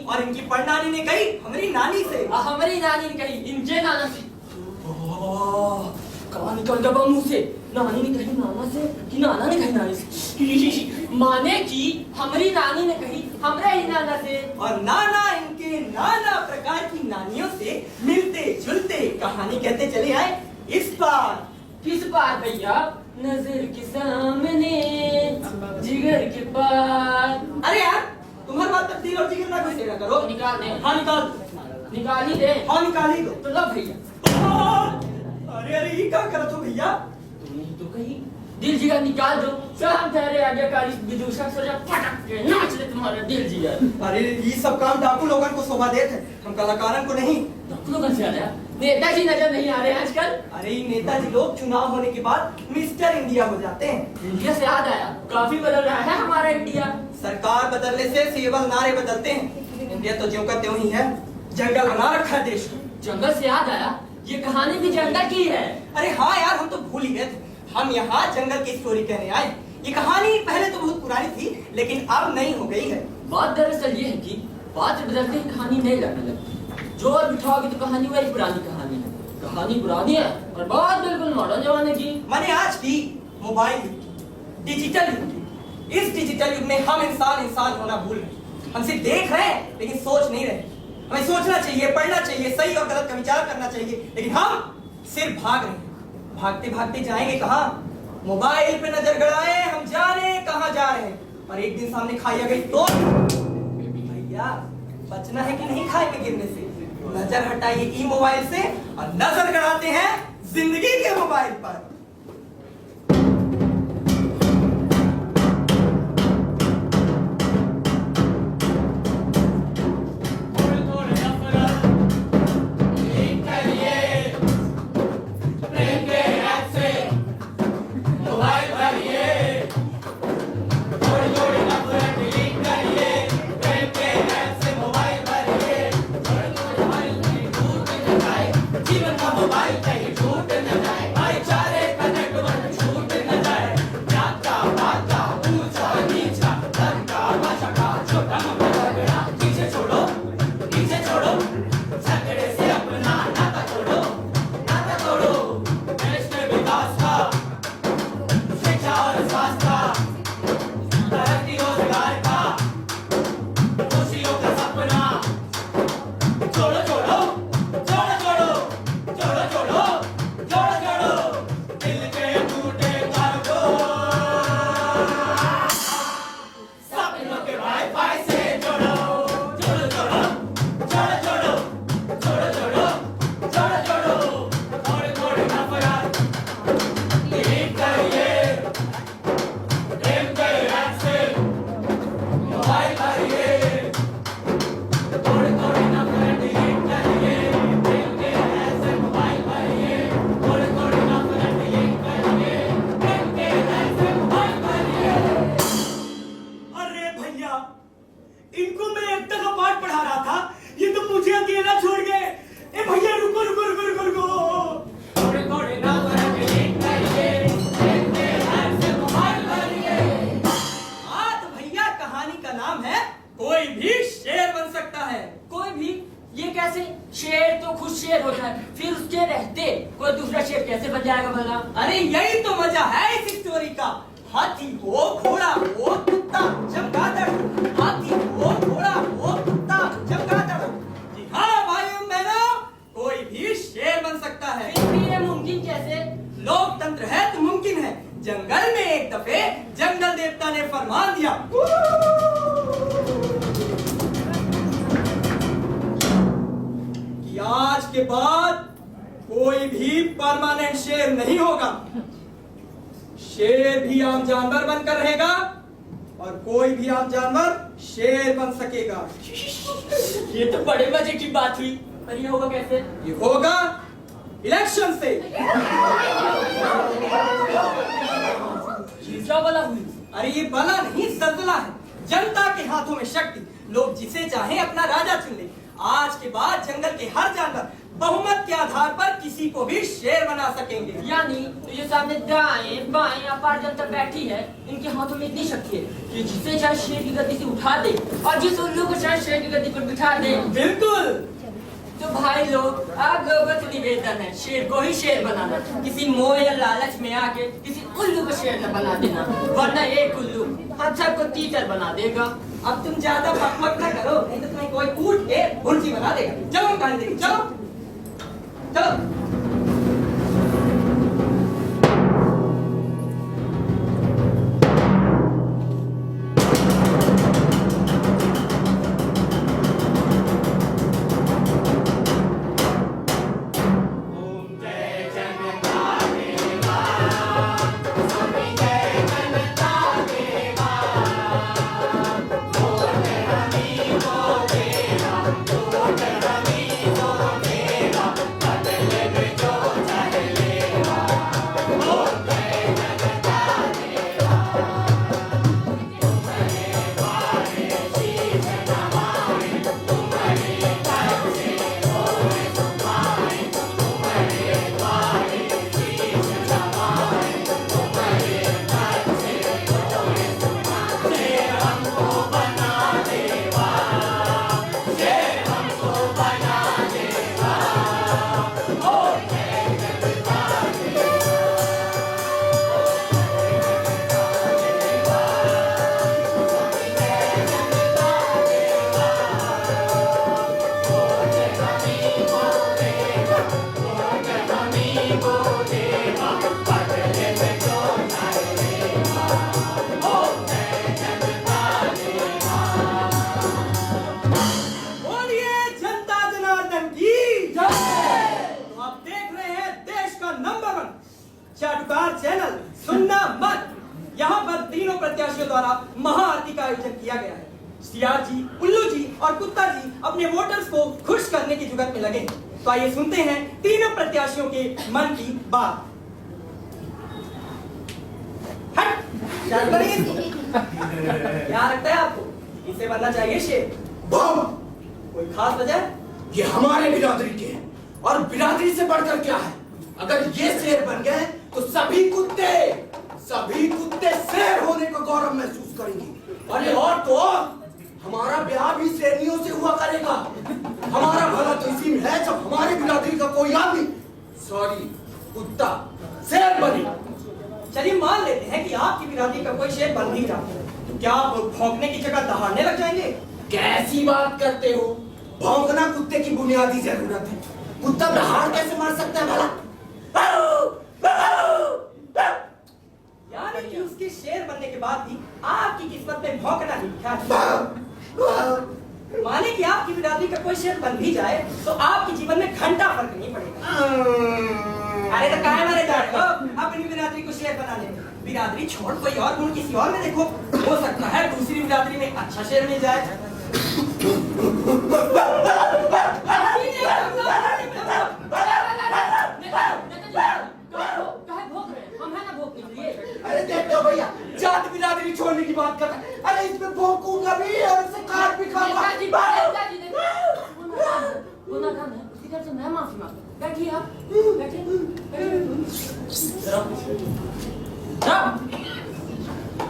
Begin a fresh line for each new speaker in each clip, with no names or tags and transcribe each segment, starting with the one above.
और इनकी परनानी ने कही हमारी नानी से,
हमारी नानी ने कही इनके नाना से। कहाँ निकल गया मुंह से? नानी ने कही नाना से कि नाना ने कही नानी से? माने कि हमारी नानी ने कही हमारे ही नाना से।
और नाना इनके नाना प्रकार की नानियों से मिलते जुलते कहानी कहते चले आए। इस बार
किस बार भैया? नजर के सामने जिगर के पार।
अरे यार तुम्हारी बात तक दिल और जिगर ना घुसेड़ा करो।
निकाल दे।
हाँ निकाल,
निकाल ही दे।
हाँ निकाल ही दो।
तो लो भैया।
अरे अरे ये क्या करत हो भैया?
तुमने तो कही दिल जिगर निकाल दो। चल हम तेरे आगे काली विदूषक सोचा फटक के नाच ले तुम्हारा दिल जिगर।
अरे ये सब काम डाकू लोगन को शोभा देते हैं, हम कलाकारन को नहीं।
डाकू लोगन से आ रहा? नेताजी नजर नहीं आ रहे आजकल?
अरे ये नेताजी लोग चुनाव होने के बाद मिस्टर इंडिया हो जाते हैं।
इंडिया से याद आया, काफी बदल रहा है हमारा इंडिया।
सरकार बदलने से केवल नारे बदलते हैं। इंडिया तो ज्यों का त्यों ही है, जंगल बना रखा है देश को।
जंगल से याद आया, ये कहानी भी जंगल की है।
अरे हाँ यार हम तो भूल ही गए थे, हम यहाँ जंगल की स्टोरी कहने आए। ये कहानी पहले तो बहुत पुरानी थी लेकिन अब नई हो गई है।
बात दरअसल ये है कि पात्र बदलते ही कहानी नई लगने लगती है। जोर बिठाओगे तो कहानी वही पुरानी कहानी है। कहानी पुरानी है और बात बिल्कुल मॉडर्न जमाने की।
मैंने आज की मोबाइल युग की, डिजिटल युग की। इस डिजिटल युग में हम इंसान होना भूल रहे। हम सिर्फ देख रहे हैं लेकिन सोच नहीं रहे। हमें सोचना चाहिए, पढ़ना चाहिए, सही और गलत का विचार करना चाहिए, लेकिन हम सिर्फ भाग रहे हैं। भागते भागते जाएंगे कहाँ? मोबाइल पे नजर गड़ाए हम जाने कहाँ जा रहे हैं। और एक दिन सामने खाई आ गई तो भैया बचना है कि नहीं खाए में गिरने से? नजर हटाइए ई मोबाइल से और नजर गड़ाते हैं जिंदगी के मोबाइल पर।
शेर तो खुद शेर होता है, फिर उसके रहते कोई दूसरा शेर कैसे बन जाएगा भला?
अरे यही तो मजा है इस स्टोरी का। हाथी हो, घोड़ा हो, कुत्ता, चमगादड़। हाथी हो, घोड़ा हो, कुत्ता, चमगादड़। जी हाँ भाइयों बहनों, कोई भी शेर बन सकता है।
फिर भी ये मुमकिन कैसे?
लोकतंत्र है तो मुमकिन है। जंगल में एक दफे जंगल देवता ने फरमान दिया कि आज के बाद कोई भी परमानेंट शेर नहीं होगा। शेर भी आम जानवर बनकर रहेगा और कोई भी आम जानवर शेर बन सकेगा।
ये तो बड़े मजे की बात हुई, पर ये होगा कैसे?
ये होगा इलेक्शन से।
ये क्या बला हुई?
अरे ये बला नहीं, जल्जला है। जनता के हाथों में शक्ति, लोग जिसे चाहे अपना राजा चुन ले। आज के बाद जंगल के हर जानवर बहुमत के आधार पर किसी को भी शेर बना सकेंगे।
यानी तो ये सामने दाएं बाएं अपार जनता बैठी है, इनके हाथों में इतनी शक्ति है कि जिसे चाहे शेर की गद्दी से उठा दे और जिस उल्लू को चाहे शेर की गद्दी पर बिठा दे।
बिल्कुल।
तो भाई लोग, आप लोगों से निवेदन है, शेर को ही शेर बनाना, किसी मोह या लालच में आके किसी उल्लू को शेर न बना देना, वरना एक उल्लू हम सबको तीतर बना देगा।
अब तुम ज्यादा बकबक ना करो, नहीं तो तुम्हें कोई कूट के भुर्जी बना देगा। चलो कहानी देखिए, चलो चलो। चैनल सुनना मत। यहाँ पर तीनों प्रत्याशियों द्वारा महाआरती का आयोजन किया गया है। सियार जी, उल्लू जी और कुत्ता जी अपने वोटर्स को खुश करने की जुगत में लगे। तो आइए सुनते हैं तीनों प्रत्याशियों के मन की बात। हट, क्या लगता है आपको? इसे बनना चाहिए शेर? कोई खास वजह?
ये हमारे बिरादरी के हैं और बिरादरी से बढ़कर क्या है? अगर ये शेर बन गए तो सभी कुत्ते शेर होने का गौरव महसूस करेंगे। अरे और तो और, हमारा ब्याह भी शेरनियों से हुआ करेगा। हमारा भला तो इसी में है जब हमारे बिरादरी का कोई आदमी कुत्ता शेर बने।
चलिए मान लेते हैं कि आपकी बिरादरी का कोई शेर बन भी रहा है, तो क्या आप भौंकने की जगह दहाड़ने लग जाएंगे?
कैसी बात करते हो? भौंकना कुत्ते की बुनियादी जरूरत है। कुत्ता दहाड़ कैसे मार सकता है भला?
यानी कि उसके शेर बनने के बाद भी आपकी किस्मत में भौंकना ही लिखा है। माने कि आपकी बिरादरी का कोई शेर बन भी जाए तो आपके जीवन में घंटा फर्क नहीं पड़ेगा। अरे तो काहे मारे जा रहे हो अपनी बिरादरी को शेर बनाने में? बिरादरी छोड़ कोई और गुण किसी और में देखो, हो सकता है दूसरी बिरादरी में अच्छा शेर मिल जाए।
अरे देखो भैया, जात बिरादरी छोड़ने की बात कर रहा है। अरे इसमें भौंकूंगा भी और इसे काट भी खाऊंगा।
उसकी तरफ से मैं माफी मांगता हूं। बैठिए आप, बैठिए।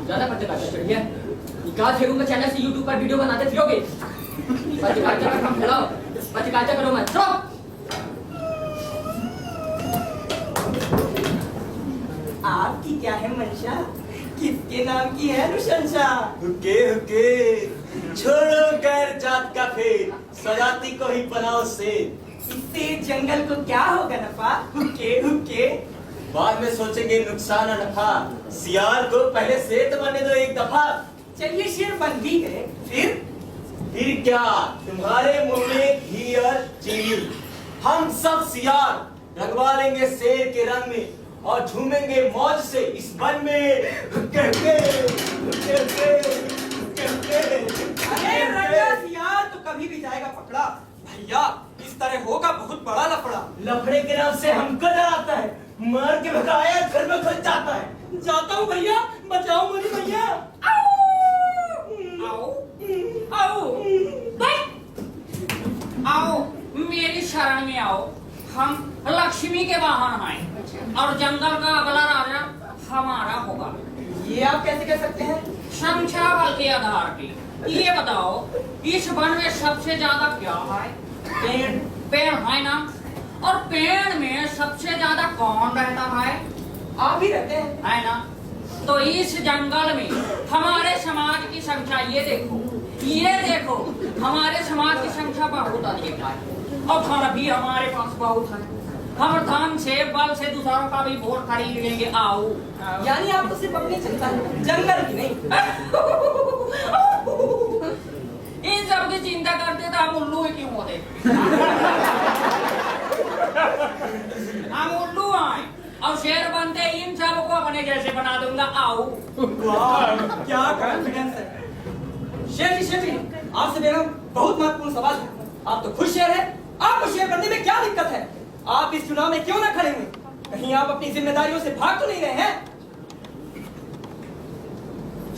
ज्यादा पत्रकारिता चढ़िए, निकाल फेंकूंगा चैनल से, यूट्यूब पर वीडियो बनाते फिरोगे। पत्रकारिता का काम फैलाओ, पत्रकारिता करो मत।
आपकी क्या है मंशा? किसके नाम की है अनुशंसा?
हुके हुके, छोड़ो गैर जात का फेर, सजाती को ही बनाओ शेर।
इससे जंगल को क्या होगा नफा? हुके हुके,
बाद में सोचेंगे नुकसान और नफा। सियार को पहले शेर तो बनने दो एक दफा।
चलिए शेर बन भी गए,
फिर क्या? तुम्हारे मुंह में घी और चीनी। हम सब सियार रंगवा लेंगे शेर के रंग में और झूमेंगे मौज से इस वन में।
अरे रंगा सियार तो कभी भी जाएगा पकड़ा। भैया इस तरह होगा बहुत बड़ा लफड़ा।
लफड़े के नाम से हमको डराता है, मार के भगाया घर में घुस जाता है।
जाता हूँ भैया, बचाओ मुझे भैया।
आओ आओ आओ मेरी शरण में आओ। हम लक्ष्मी के वाहन हैं और जंगल का अगला राजा हमारा होगा।
ये आप कैसे कह सकते हैं?
संख्या बल के आधार पे ये बताओ, इस वन में सबसे ज्यादा क्या है?
पेड़।
पेड़ है ना? और पेड़ में सबसे ज्यादा कौन रहता है?
आप ही रहते हैं।
है ना? तो इस जंगल में हमारे समाज की संख्या ये देखो हमारे समाज की संख्या बहुत अधिक है और धन भी हमारे पास बहुत है। हम धन से बल से दूसरों का भी वोट खरीद लेंगे। आओ
यानी आपको सिर्फ अपनी चिंता है, जंगल की नहीं।
इन सब की चिंता करते तो हम उल्लू ही क्यों होते? हम उल्लू आए और शेर बनते इन सबको अपने जैसे बना दूंगा। आओ।
वाह, क्या कॉन्फिडेंस है। शेर जी, आपसे मेरा बहुत महत्वपूर्ण सवाल है। आप तो खुद शेर है, आपको शेर बनने में क्या दिक्कत है? आप इस चुनाव में क्यों ना खड़े हुए? कहीं आप अपनी जिम्मेदारियों से भाग तो नहीं रहे हैं?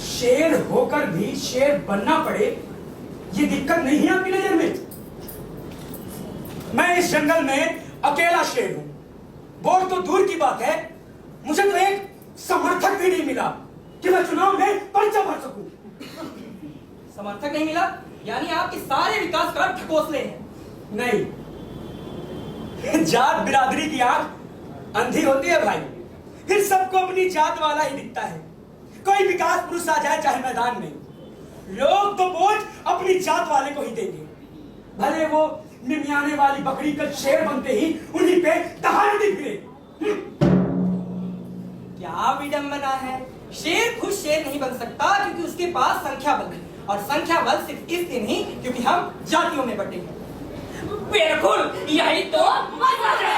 शेर होकर भी शेर बनना पड़े, ये दिक्कत नहीं है आपकी नजर में? मैं इस जंगल में अकेला शेर हूं। वोट तो दूर की बात है, मुझे तो एक समर्थक भी नहीं मिला कि मैं चुनाव में पर्चा भर सकूं।
समर्थक नहीं मिला? यानी आपके सारे विकास कार्य ठकोसले हैं।
नहीं, जात बिरादरी की आंख अंधी होती है भाई, फिर सबको अपनी जात वाला ही दिखता है। कोई विकास पुरुष आ जाए चाहे मैदान में, लोग तो वोट अपनी जात वाले को ही देंगे। भले वो निमियाने वाली बकरी कल शेर बनते ही उन्हीं पे दहाड़ती फिरे।
क्या विडंबना है। शेर खुद शेर नहीं बन सकता क्योंकि उसके पास संख्या बल है, और संख्या बल सिर्फ इसलिए नहीं क्योंकि हम जातियों में बटे हैं।
बिल्कुल, यही तो मजा है।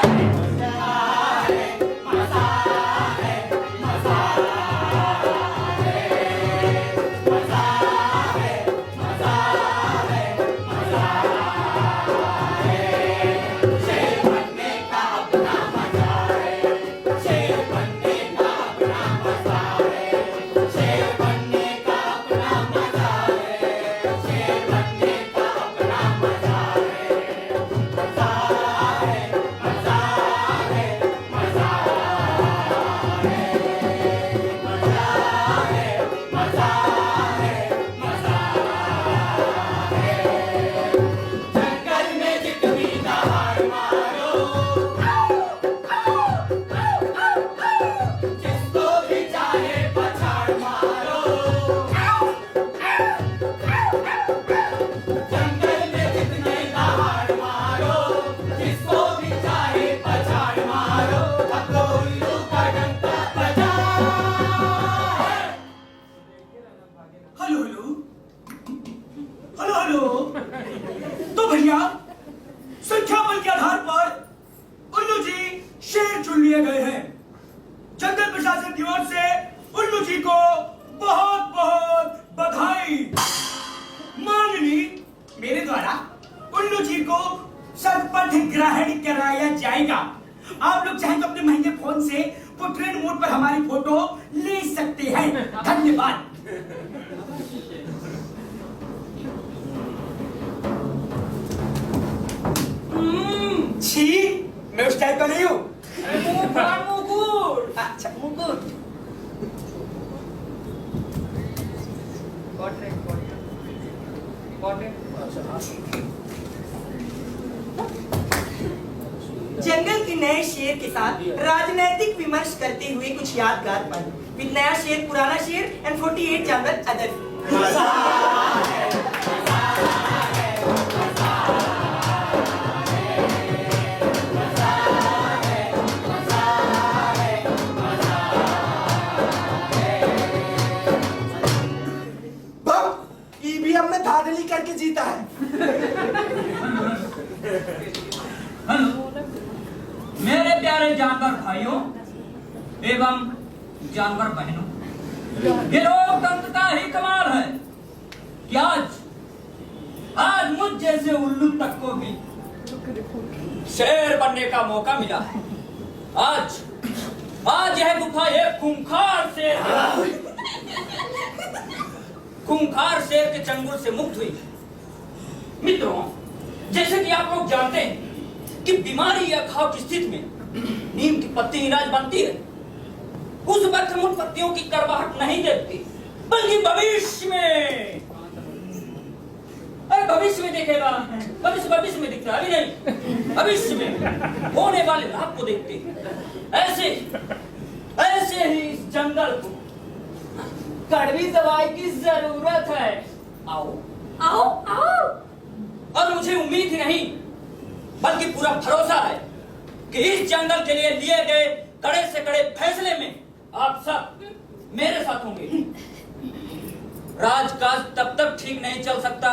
तो भैया संख्या बल के आधार पर उल्लू जी शेर चुन लिए गए हैं। जंगल प्रशासन की ओर से उल्लू जी को बहुत बहुत बधाई। माननीय, मेरे द्वारा उल्लू जी को शपथ ग्रहण कराया जाएगा। आप लोग चाहें तो अपने महंगे फोन से पोर्ट्रेट मोड पर हमारी फोटो ले सकते हैं। धन्यवाद। छी, मैं उस टाइप का नहीं हूँ।
मुकुट।
अच्छा, मुकुट। जंगल के नए शेर के साथ राजनीतिक विमर्श करते हुए कुछ यादगार पल। विद नया शेर, पुराना शेर एंड 48 जानवर अदर।
ईवीएम में धांधली करके जीता है।
मेरे प्यारे जानवर भाइयों,
एवं जानवर बहनों, ये लोकतंत्र का ही कमाल है कि आज मुझ जैसे उल्लू तक को भी शेर बनने का मौका मिला है। आज यह गुफा एक खूंखार शेर के चंगुल से मुक्त हुई है। मित्रों, जैसे कि आप लोग जानते हैं कि बीमारी या घाव की स्थिति में नीम की पत्ती इलाज बनती है। उस वक्त हम उन पत्तियों की करवाहट नहीं देखती, बल्कि भविष्य में देखेगा। भविष्य में दिखता है, अभी नहीं, भविष्य में होने वाले लाभ को देखते हैं। ऐसे ही इस जंगल को कड़वी दवाई की जरूरत है। आओ आओ आओ। और मुझे उम्मीद ही नहीं बल्कि पूरा भरोसा है कि इस जंगल के लिए लिए गए कड़े से कड़े फैसले में आप सब मेरे साथ होंगे। राजकाज तब तक ठीक नहीं चल सकता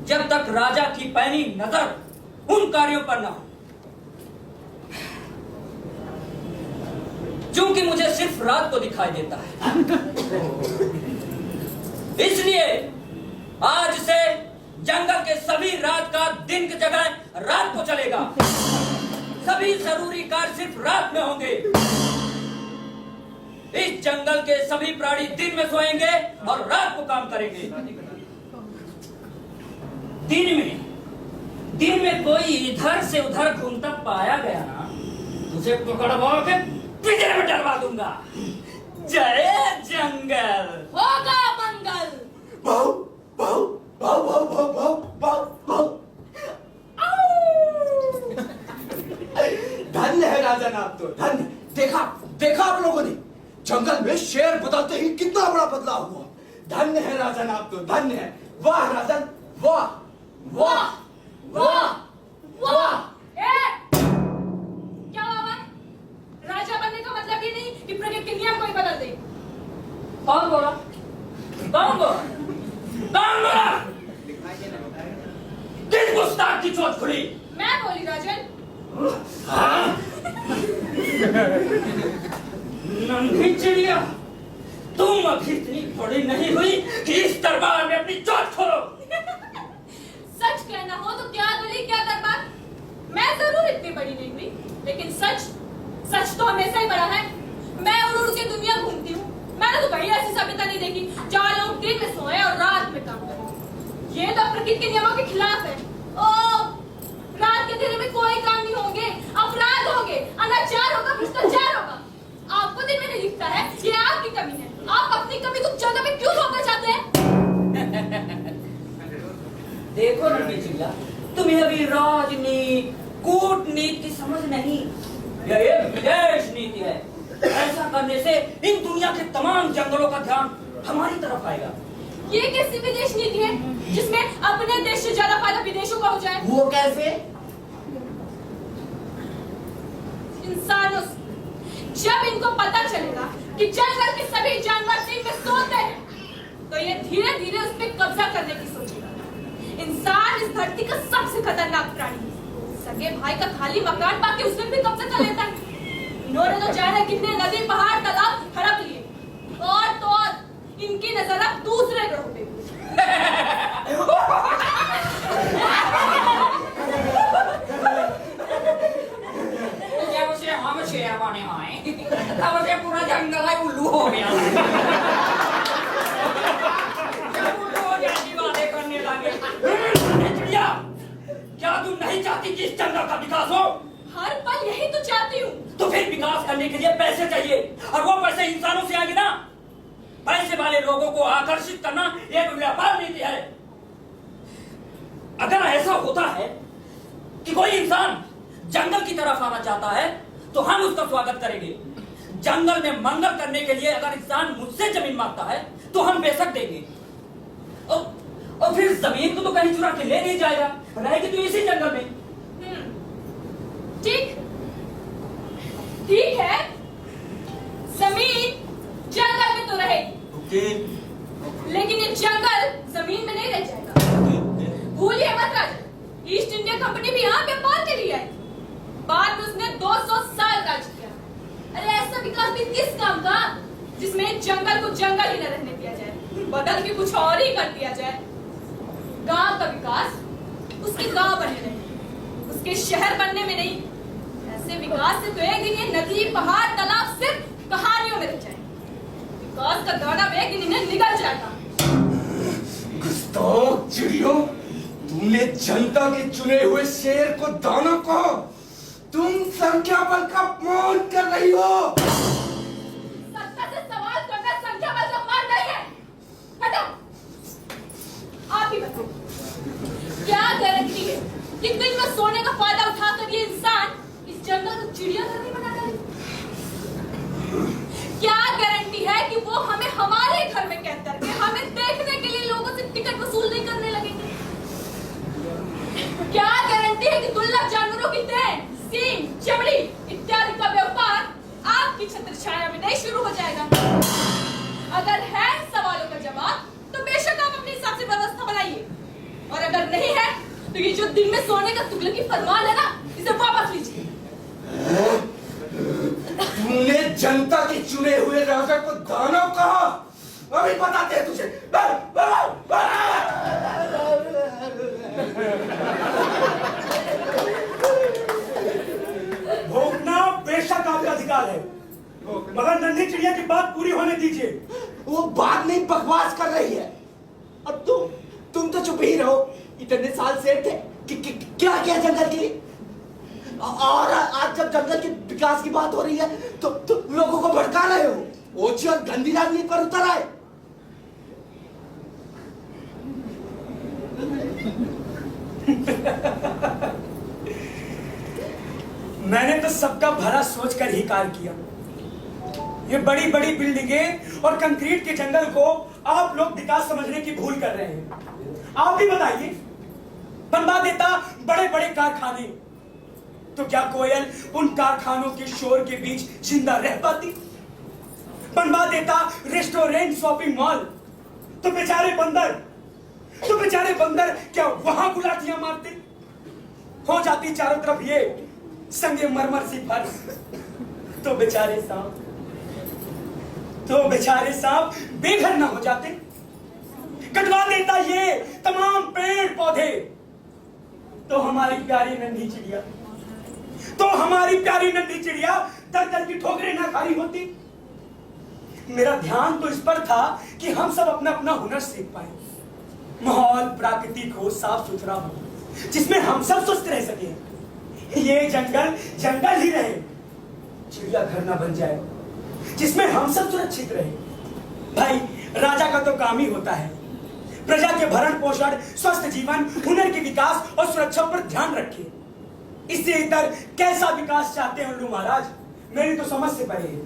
जब तक राजा की पैनी नजर उन कार्यों पर न हो। क्योंकि मुझे सिर्फ रात को दिखाई देता है, इसलिए आज से जंगल के सभी रात का दिन की जगह रात को चलेगा। सभी जरूरी कार्य सिर्फ रात में होंगे। इस जंगल के सभी प्राणी दिन में सोएंगे और रात को काम करेंगे। दिन में कोई इधर से उधर घूमता पाया गया ना, तुझे पकड़वा के पिंजरे में डलवा दूंगा। जय जंगल।
होगा मंगल।
भाऊ भाऊ भाऊ भाऊ भाऊ भाऊ भाऊ भाऊ। धन्य है राजन, आप तो धन्य। देखा आप लोगों ने जंगल में शेर बदलते ही कितना बड़ा बदलाव हुआ। धन्य है राजन, आप तो धन्य है। वाह राजन, वाह वाह वाह वाह।
क्या बाबा, राजा बनने का मतलब ये नहीं कि प्रकृति के नियम को ही बदल दे।
कौन बोला? किस गुस्ताख की चोट खुली?
मैं बोली राजन।
नन्ही चिड़िया, तुम अभी इतनी बड़ी नहीं हुई कि इस दरबार में अपनी चोट खोलो।
सच कहना हो तो क्या गली क्या दरबार, मैं जरूर इतनी बड़ी नहीं हुई, लेकिन सच तो हमेशा ही बड़ा है। मैं उड़ के दुनिया घूमती हूँ। मैंने तो कहीं ऐसी सभ्यता नहीं देखी जहाँ लोग दिन में सोए और रात में काम करें। ये तो प्रकृति के नियमों के खिलाफ है। रात के अंधेरे में कोई काम नहीं होंगे, अपराध होंगे, अनाचार होगा, भ्रष्टाचार होगा। आपको दिन में नहीं दिखता है, ये आपकी कमी है। आप अपनी कमी को जगह में क्यों थोपना चाहते हैं?
देखो नन्ही चिड़िया, तुम्हें अभी राजनीति कूटनीति की समझ नहीं। यह एक विदेश नीति है। ऐसा करने से इन दुनिया के तमाम जंगलों का ध्यान हमारी तरफ आएगा।
ये कैसी विदेश नीति है जिसमें अपने देश से ज्यादा फायदा विदेशों का हो जाए?
वो कैसे?
इंसानों से जब इनको पता चलेगा कि जंगल के सभी जानवर दिन में सोते हैं, तो ये धीरे धीरे उस पर कब्जा करने की सोचेगा। इंसान इस धरती का सबसे खतरनाक प्राणी है। सगे भाई का खाली मकान पाके उसने भी कब्जा कर लेता है। इन्होंने तो जाने कितने नदी, पहाड़, तालाब हड़प लिए, और तो और इनकी नजर अब दूसरे ग्रहों पे।
जब से हम शेर बने आए, तब से पूरा जंगल है उल्लू हो गया। जब उल्लू जैसी बातें करने लगे, चिड़िया, क्या तुम नहीं चाहती कि इस जंगल का विकास हो?
हर पल यही तो चाहती हूँ।
तो फिर विकास करने के लिए पैसे चाहिए, और वो पैसे इंसानों से आएंगे ना। पैसे वाले लोगों को आकर्षित करना एक व्यापार नीति है। अगर ऐसा होता है कि कोई इंसान जंगल की तरफ आना चाहता है, तो हम उसका स्वागत करेंगे। जंगल में मंगल करने के लिए अगर इंसान मुझसे जमीन मांगता है, तो हम बेशक देंगे। और फिर जमीन को तो कहीं चुरा के ले नहीं जाएगा, रहेगी तो इसी जंगल में।
ठीक है, जमीन जंगल में तो रहेगी, लेकिन ये जंगल जमीन में नहीं रह जाएगा। भूलिए मत राजन, ईस्ट इंडिया कंपनी भी यहाँ व्यापार के लिए आई। बाद में उसने 200 साल राज किया। अरे ऐसा विकास भी किस काम का जिसमें जंगल को जंगल ही न रहने दिया जाए, बदल के कुछ और ही कर दिया जाए। गांव का विकास उसके गांव बनने रहे, उसके शहर बनने में नहीं। ऐसे विकास से तो एक दिन ये नदी, पहाड़, तालाब सिर्फ कहानियों में रह जाए। विकास का दाना एक दिन इन्हें निगल जाएगा।
गुस्ताख चिड़ियों, तुमने जनता के चुने हुए शेर को दाना कहा। तुम संख्या बल का अपमान कर रही हो।
सत्ता से सवाल करना संख्या बल का अपमान नहीं है। हटो। आप ही बताओ, क्या गारंटी है कि दिन में सोने का फायदा उठाकर ये इंसान इस जंगल को चिड़ियाघर नहीं बना डाले? क्या गारंटी है कि वो हमें हमारे घर में कैद करके हमें देखने के लिए लोगों से टिकट वसूल नहीं करने लगेंगे? क्या गारंटी है कि दुर्लभ जानवरों की देह, सींग, चमड़ी इत्यादि का व्यापार आपकी छत्र छाया में नहीं शुरू हो जाएगा? अगर है सवालों का जवाब तो बेशक आप अपने हिसाब से व्यवस्था बनाइए, और अगर नहीं है तो ये जो दिन में सोने का तुगलकी फरमान है ना, इसे वापस लीजिए।
तुमने जनता के चुने हुए राजा को दानव कहा। अभी बताते हैं तुझे।
भोगना बेशक आपका अधिकार है, मगर नन्ही चिड़िया की बात पूरी होने दीजिए।
वो बात नहीं, बकवास कर रही है। अब तुम तो चुप ही रहो। इतने साल से थे क्या किया जंगल के लिए, और आज जब जंगल के विकास की बात हो रही है तो लोगों को भड़का रहे हो। ओछी और गंदी राजनीति पर उतर आए।
मैंने तो सबका भला सोचकर ही कार्य किया। ये बड़ी बड़ी बिल्डिंगें और कंक्रीट के जंगल को आप लोग विकास समझने की भूल कर रहे हैं। आप भी बताइए, बनवा देता बड़े बड़े कारखाने, तो क्या कोयल उन कारखानों के शोर के बीच जिंदा रह पाती? बनवा देता रेस्टोरेंट, शॉपिंग मॉल, तो बेचारे बंदर क्या वहां गुलाटियां मारते? हो जाती चारों तरफ ये संगे मरमर सी फर्श, तो बेचारे सांप बेघर ना हो जाते? कटवा देता ये तमाम पेड़ पौधे, तो हमारी प्यारी नन्ही चिड़िया दर की ठोकरें ना खारी होती। मेरा ध्यान तो इस पर था कि हम सब अपना अपना हुनर सीख पाए, माहौल प्राकृतिक हो, साफ सुथरा हो, जिसमें हम सब स्वस्थ रह सके। ये जंगल ही रहे, चिड़ियाघर ना बन जाए जिसमें हम सब सुरक्षित रहे। भाई, राजा का तो काम ही होता है प्रजा के भरण पोषण, स्वस्थ जीवन, हुनर के विकास और सुरक्षा पर ध्यान रखे। इससे इतर कैसा विकास चाहते हैं उल्लू महाराज? मेरी तो समझ से परे है।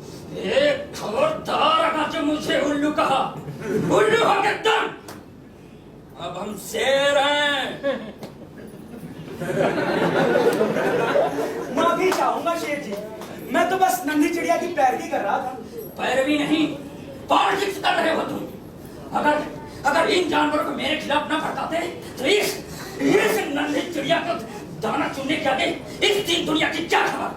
एक खबरदार अगर जो मुझे उल्लू कहा, उल्लू हो के दम। अब हम शेर हैं।
माफी चाहूंगा शेर जी, मैं तो बस नन्ही चिड़िया की पैरवी कर रहा था।
पैरवी नहीं, पॉलिटिक्स कर रहे हो तुम। अगर इन जानवरों को मेरे खिलाफ न भड़काते तो इस नन्ही चिड़िया को दाना चुनने के आगे इस तीन दुनिया की क्या खबर?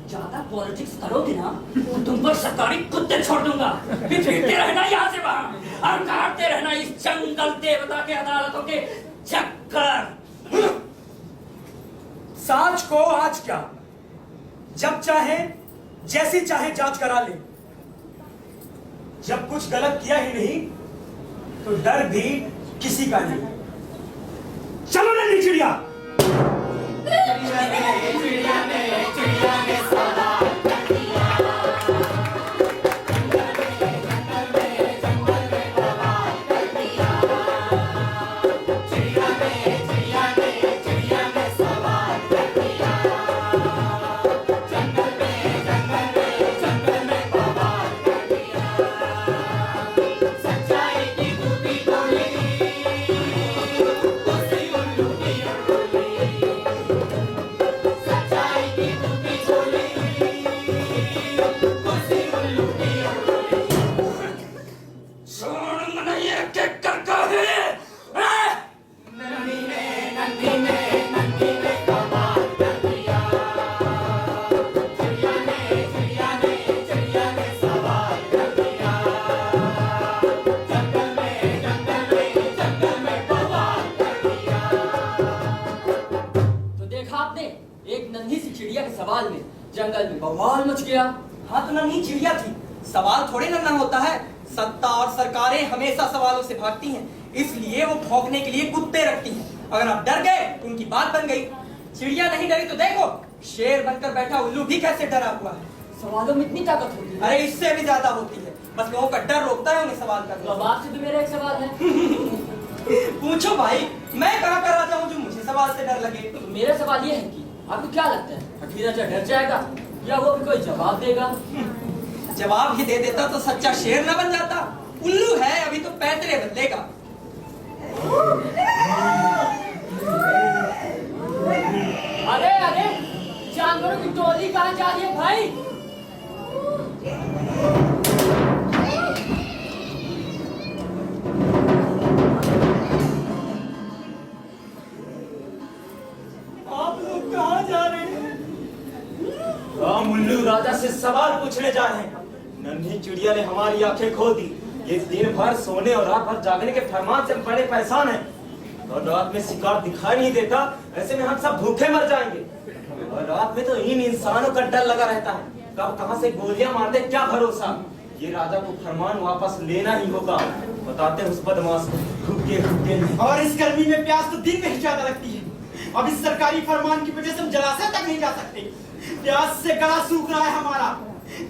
ज्यादा पॉलिटिक्स करोगे ना तो तुम पर सरकारी कुत्ते छोड़ दूंगा। फिर फिरते रहना यहाँ से वहां और काटते रहना इस जंगल देवता के अदालतों के चक्कर।
सांच को आज क्या, जब चाहे जैसी चाहे जांच करा ले। जब कुछ गलत किया ही नहीं तो डर भी किसी का नहीं। चलो नन्ही चिड़िया।
चिड़िया ने सवाल कर दिया। जंगल में बवाल कर दिया। चिड़िया ने सवाल कर दिया। जंगल में बवाल कर दिया। सच्चाई की टूटी बोली, उसी उल्लू की बोली। सच्चाई
सवाल में जंगल में बवाल मच गया।
हाँ तो नन्ही चिड़िया थी, सवाल थोड़े नन्हा होता है। सत्ता और सरकारें हमेशा सवालों से भागती हैं, इसलिए वो भौंकने के लिए कुत्ते रखती हैं। अगर आप डर गए तो उनकी बात बन गई। चिड़िया नहीं डरी तो देखो शेर बनकर बैठा उल्लू भी कैसे डरा हुआ है।
सवालों में इतनी ताकत होती है।
अरे इससे भी ज्यादा होती है, बस लोगों का डर रोकता है उन्हें सवाल
तो
करने
अब आपसे तो मेरा एक सवाल है।
पूछो भाई, मैं कहाँ का राजा हूँ जो मुझे सवाल से डर लगे।
तो मेरा सवाल ये है कि आपको क्या लगता है हठी राजा डर जाएगा या वो भी कोई जवाब देगा?
जवाब ही दे देता तो सच्चा शेर ना बन जाता। उल्लू है, अभी तो पैतरे बदलेगा।
अरे अरे जानवरों की टोली कहाँ जा रही है भाई?
आप लोग कहाँ जा रहे हैं?
हम उल्लू राजा से सवाल पूछने जा रहे हैं। नन्ही चिड़िया ने हमारी आंखें खोल दी। ये दिन भर सोने और रात भर जागने के फरमान से बड़े परेशान हैं। और रात में शिकार दिखाई नहीं देता, ऐसे में हम सब भूखे मर जाएंगे। और रात में तो इन इंसानों का डर लगा रहता है, कब कहां से गोलियां मार दे क्या भरोसा। ये राजा को फरमान वापस लेना ही होगा। बताते हैं उस बदमाश को। रुके रुके।
और इस गर्मी में प्यास तो दिन में ही ज्यादा लगती है। अब इस सरकारी फरमान की वजह से हम जलाशय तक नहीं जा सकते। प्यास से गला सूख रहा है हमारा।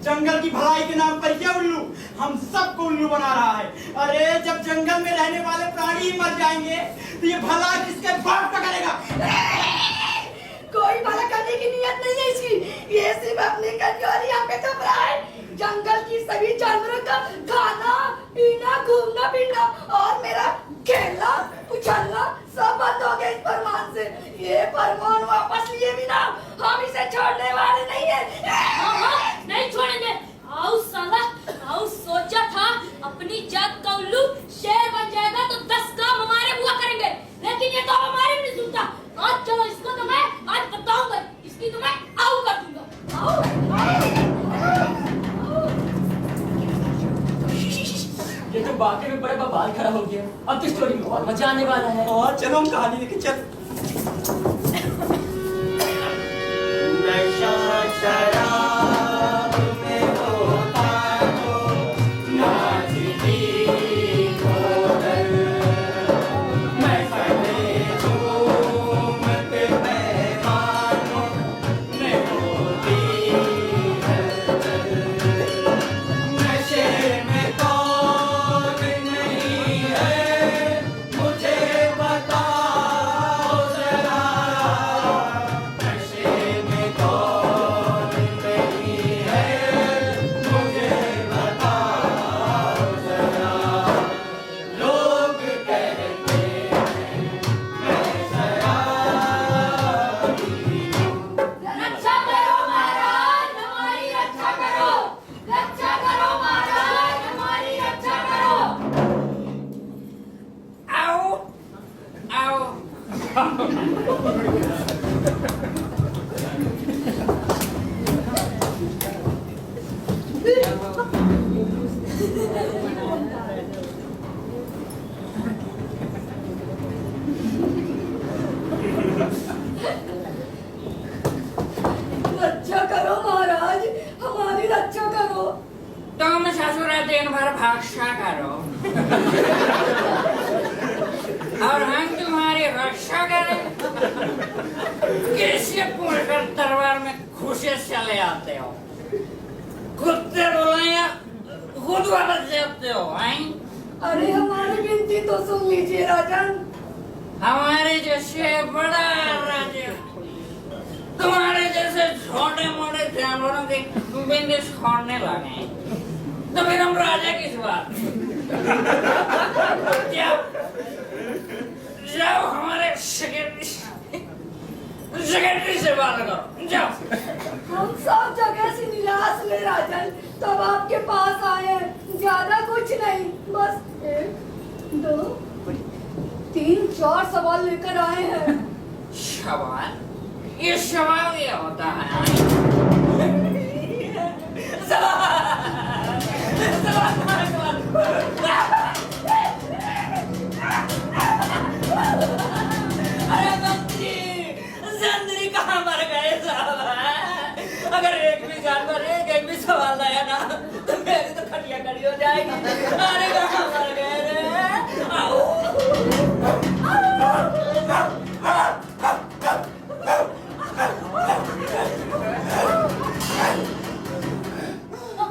जंगल की भलाई के नाम पर यह उल्लू हम सबको उल्लू बना रहा है। अरे जब जंगल में रहने वाले प्राणी ही मर जाएंगे तो ये भला किसके बाप का करेगा?
कोई भला करने की नियत नहीं है इसकी, ये सिर्फ अपनी कमजोरियां पे चुप रहा है। जंगल की सभी जानवरों का खाना पीना घूमना फिरना और मेरा खेलना उछलना सब बंद हो गया इस फरमान से। ये फरमान वापस लिए बिना हम इसे छोड़ने वाले नहीं है।
नहीं छोड़ेंगे। आओ साला, आओ सोचा था अपनी जात का उल्लू शेर बन जाएगा तो 10 काम हमारे हुआ करेंगे, लेकिन ये तो हमारे भी नहीं सुनता। आज चलो इसको तो मैं आज बताऊंगा, इसकी तो मैं आऊ कर दूंगा। आओ।
ये तो वाकई में बड़ा बवाल खड़ा हो गया। अब तो स्टोरी में और मजा आने वाला है।
और चलो हम कहानी लेके चल।
रक्षा करो महाराज, हमारी रक्षा करो।
तुम ससुर दिन भर भाषा करो और हम तुम्हारी रक्षा करें। कैसे पूछकर दरबार में खुशी चले आते हो? कुत्ते बोले या खुद वापस जाते हो?
अरे हमारी विनती तो सुन लीजिए राजन।
हमारे जैसे बड़ा राज्य तुम्हारे जैसे छोटे मोटे जानवरों की बिंदी छोड़ने लगे तो फिर हम राजा किस बात? जाओ हमारे सेक्रेटरी से बात करो, जाओ।
हम सब जगह से निराश हुए राजन, तब आपके पास आए हैं। ज्यादा कुछ नहीं, बस 1 2 3 4 सवाल लेकर आए हैं।
सवाल? ये सवाल क्या होता है?
अरे मंत्री, जंदरी कहाँ मर गए साहब?
बड़ी हो जाएगी। अरे कहाँ मर गए रे? आओ।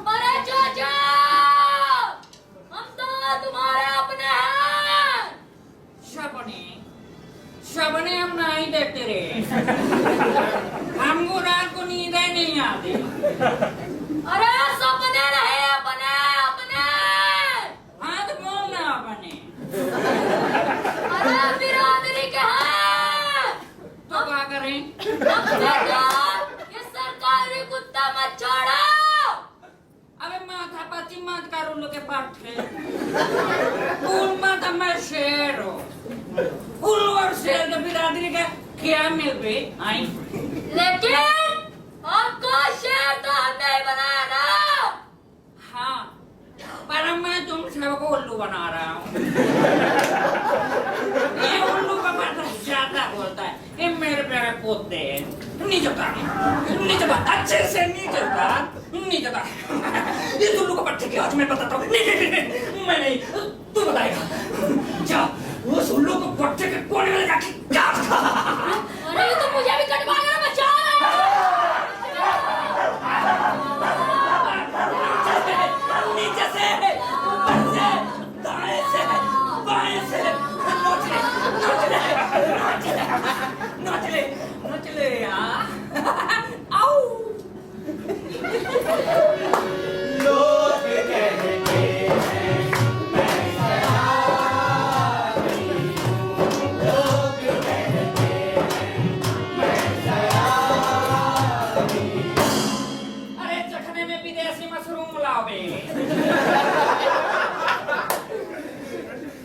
अरे चाचा, हम तो तुम्हारे अपने हैं।
शबने हम नहीं देखते रे। हमको रात को नींद ही नहीं आती।
अरे सपने रहे अपने अपने।
हाँ तो बोलना अपने।
अरे बिरादरी के हैं।
तो क्या करें?
ये सरकारी कुत्ता मत छोड़ो।
अबे माथा पति मत करो लोग के पाठे। उन माता मैं शेर हो। उन और शेर के बिरादरी के क्या मिल पे आई?
लेकिन हमको शेर तो हमने ही बनाया ना।
हाँ, पर मैं तुम सबको उल्लू बना रहा हूँ। ये उल्लू का पाठा ज्यादा बोलता है। ये मेरे प्यारे पोते हैं। नीचे उतार, अच्छे से नीचे उतार। ये उल्लू का पट्टे की आज मैं बताता हूँ। नहीं, मैं नहीं, तू बताएगा। जा, वो उल्लू को पट्टे के कोने में जाके काट।
अरे ये तो मुझे भी कटवा कर बचा रहा है।
नीचे से, ऊपर से, दाएं से, बाएं से, नोच ले यार। आओ।
लोग कहते हैं मैं शराबी हूँ। लोग कहते हैं मैं शराबी हूँ।
अरे चखने में विदेशी मशरूम लाओ बे।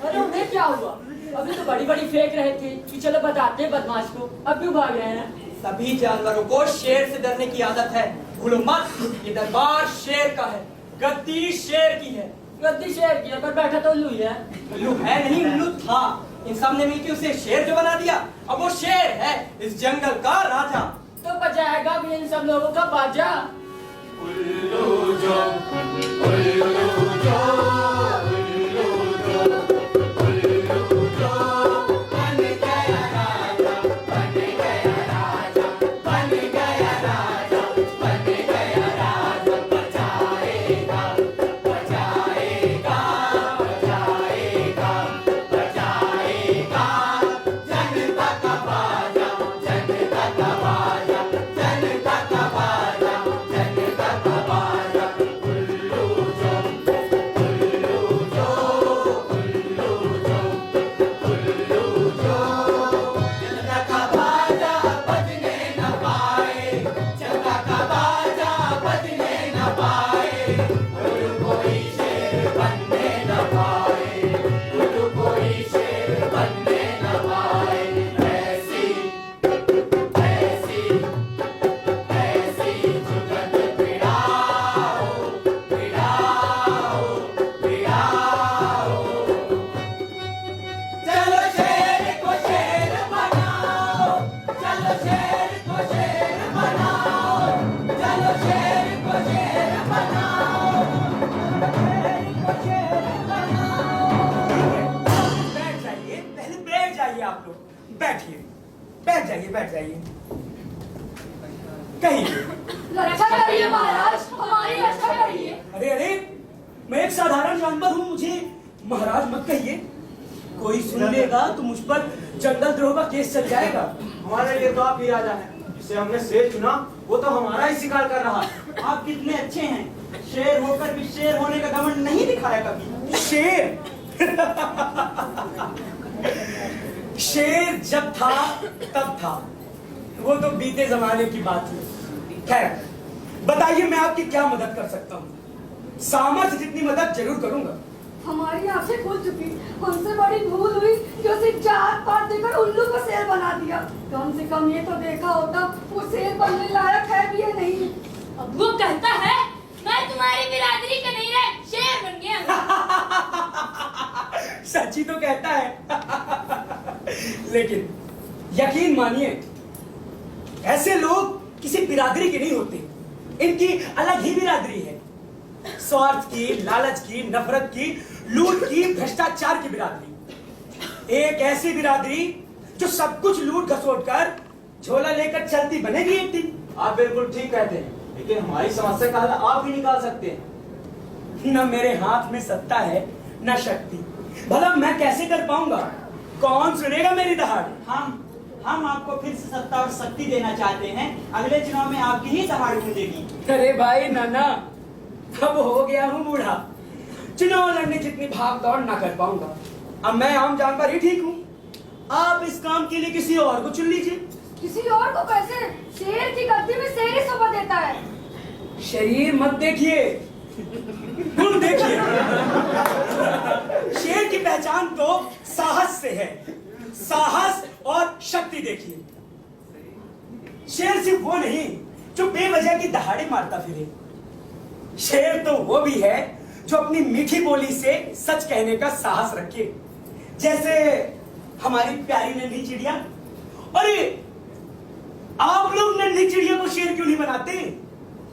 अरे उन्हें क्या हुआ? अभी तो बड़ी बड़ी फेंक रहे थे कि चलो बताते हैं बदमाश को। अब क्यों भाग रहे हैं?
सभी जानवरों को शेर से डरने की आदत है। भूलो मत, ये दरबार शेर का है, गद्दी शेर की है।
गद्दी शेर की है, पर बैठा तो उल्लू ही है।
उल्लू है नहीं, उल्लू था। इन सब ने मिलकर उसे शेर जो बना दिया। अब वो शेर है इस जंगल का राजा।
तो बजाएगा भी इन सब लोगों का बाजा।
उल्लू जो, उल्लू जो, उल्लू जो, उल्लू जो, बन गया राजा, बन गया राजा, बन गया राजा, बन गया राजा। बजाएगा, बजाएगा, बजाएगा, बजाएगा, जनता का बाजा, जनता का बाजा, जनता का बाजा, जनता का बाजा। उल्लू जो, उल्लू जो, उल्लू जो, उल्लू जो, जनता का बाजा बजने न पाए, जनता का बाजा बजने न पाए। उल्लू कोई शेर बनने न पाए, उल्लू कोई शेर बनने न पाए। ऐसी ऐसी ऐसी जुगत बिड़ाओ, बिड़ाओ, बिड़ाओ। चलो शेर को शेर बनाओ, चलो शेर को शेर बनाओ, चलो शेर को शेर बनाओ, शेर को शेर बनाओ।
बैठ जाइए, पहले बैठ जाइए आप लोग। बैठिए, बैठ जाइए, बैठ जाइए। कहिए।
रक्षा करिए महाराज, हमारी रक्षा करिए।
अरे अरे, मैं एक साधारण जानवर हूँ, मुझे महाराज मत कहिए। कोई सुन लेगा तो मुझ पर जंगल द्रोह का केस चल जाएगा।
हमारे लिए तो आप ही राजा हैं। जिसे हमने शेर चुना वो तो हमारा ही शिकार कर रहा है।
आप कितने अच्छे हैं, शेर होकर भी शेर होने का घमंड नहीं दिखाया कभी। शेर शेर जब था तब था, वो तो बीते जमाने की बात है। खैर बताइए, मैं आपकी क्या मदद कर सकता हूँ? सामर्थ्य जितनी मदद जरूर करूंगा।
हमारी आंखें खुल चुकी, हमसे बड़ी भूल हुई जो सिर्फ जात पात देकर उल्लू को शेर बना दिया। कम से कम ये तो देखा होता वो शेर बनने लायक है भी या नहीं।
अब वो कहता है मैं तुम्हारी बिरादरी का नहीं रहे, शेर बन गया।
सच्ची तो कहता है। लेकिन यकीन मानिए, ऐसे लोग किसी बिरादरी के नहीं होते। इनकी अलग ही बिरादरी है। स्वार्थ की, लालच की, नफरत की, लूट की, भ्रष्टाचार की बिरादरी। एक ऐसी बिरादरी जो सब कुछ लूट घसोट कर झोला लेकर चलती बनेगी एक दिन।
आप बिल्कुल ठीक कहते हैं, लेकिन हमारी समस्या का हल आप ही निकाल सकते हैं।
न मेरे हाथ में सत्ता है न शक्ति, भला मैं कैसे कर पाऊंगा? कौन सुनेगा मेरी दहाड़?
हम आपको फिर से सत्ता और शक्ति देना चाहते हैं। अगले चुनाव में आपकी ही दहाड़ गूंजेगी।
अरे भाई नाना, अब हो गया हूँ बूढ़ा, चुनाव लड़ने जितनी भाग दौड़ ना कर पाऊंगा। अब मैं आम जानवर ही ठीक हूँ। आप इस काम के लिए किसी और को चुन लीजिए।
किसी और को कैसे? शेर की गद्दी में शेर ही शोभा देता है।
शरीर मत देखिए, गुण देखिए। शेर की पहचान तो साहस से है। साहस और शक्ति देखिए। शेर सिर्फ वो नहीं जो बेवजह की दहाड़ी मारता फिरे। शेर तो वो भी है जो अपनी मीठी बोली से सच कहने का साहस रखे, जैसे हमारी प्यारी नन्ही चिड़िया। अरे आप लोग नन्ही चिड़िया को शेर क्यों नहीं बनाते?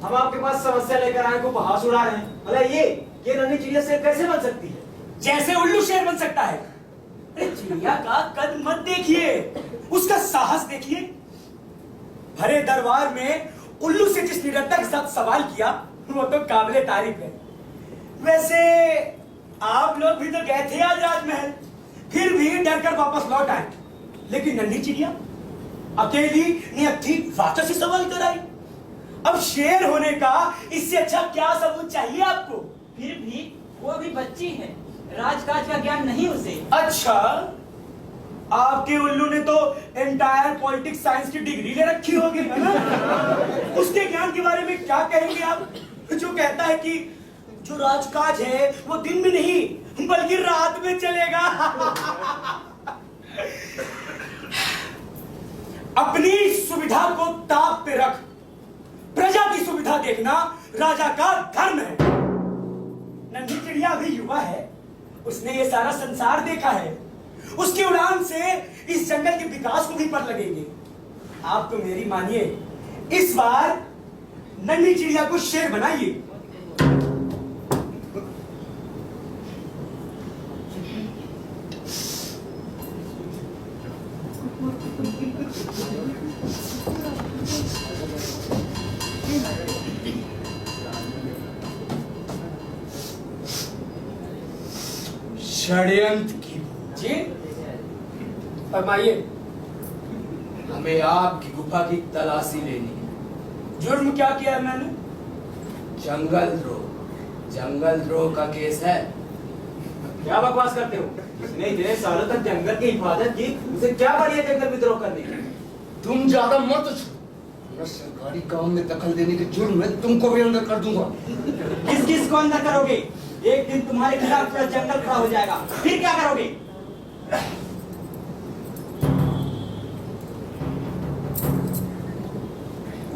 हम आपके पास समस्या लेकर आए को उपहास उड़ा रहे हैं। भला ये नन्ही चिड़िया शेर कैसे बन सकती है?
जैसे उल्लू शेर बन सकता है। अरे चिड़िया का कद मत देखिए, उसका साहस देखिए। भरे दरबार में उल्लू से जिस निरंतर के साथ सवाल किया वो तो काबिले तारीफ है। वैसे आप लोग भी तो गए थे आज राजमहल, फिर भी डर कर वापस लौट आए। लेकिन नन्ही चिड़िया अकेली नियति वाचा से सवाल कराई। अब शेर होने का इससे अच्छा क्या सबूत चाहिए आपको?
फिर भी वो भी बच्ची है, राजकाज का ज्ञान नहीं उसे।
अच्छा, आपके उल्लू ने तो एंटायर पॉलिटिक्स साइंस की डिग्री ले रखी होगी, है ना? उसके ज्ञान के बारे में क्या कहेंगे आप, जो कहता है कि जो राजकाज है वो दिन में नहीं बल्कि रात में चलेगा? अपनी सुविधा को ताक पे रख प्रजा की सुविधा देखना राजा का धर्म है। नन्ही चिड़िया भी युवा है, उसने ये सारा संसार देखा है। उसकी उड़ान से इस जंगल के विकास को भी पर लगेंगे। आप तो मेरी मानिए, इस बार नन्ही चिड़िया को शेर बनाइए।
षड्यंत्र की
जी फरमाइए।
हमें आपकी गुफा की तलाशी लेनी है।
जुर्म क्या किया है मैंने?
जंगल द्रोह का केस है।
क्या बकवास करते हो? इसने इतने सालों तक जंगल की हिफाजत की, उसे क्या बड़ी है जंगल विद्रोह करने की?
तुम ज्यादा मत उछलो, मैं सरकारी काम में दखल देने के जुर्म में तुमको भी अंदर कर दूंगा।
किस किस को अंदर करोगे? एक दिन तुम्हारे खिलाफ पूरा जंगल खड़ा हो जाएगा, फिर क्या करोगे?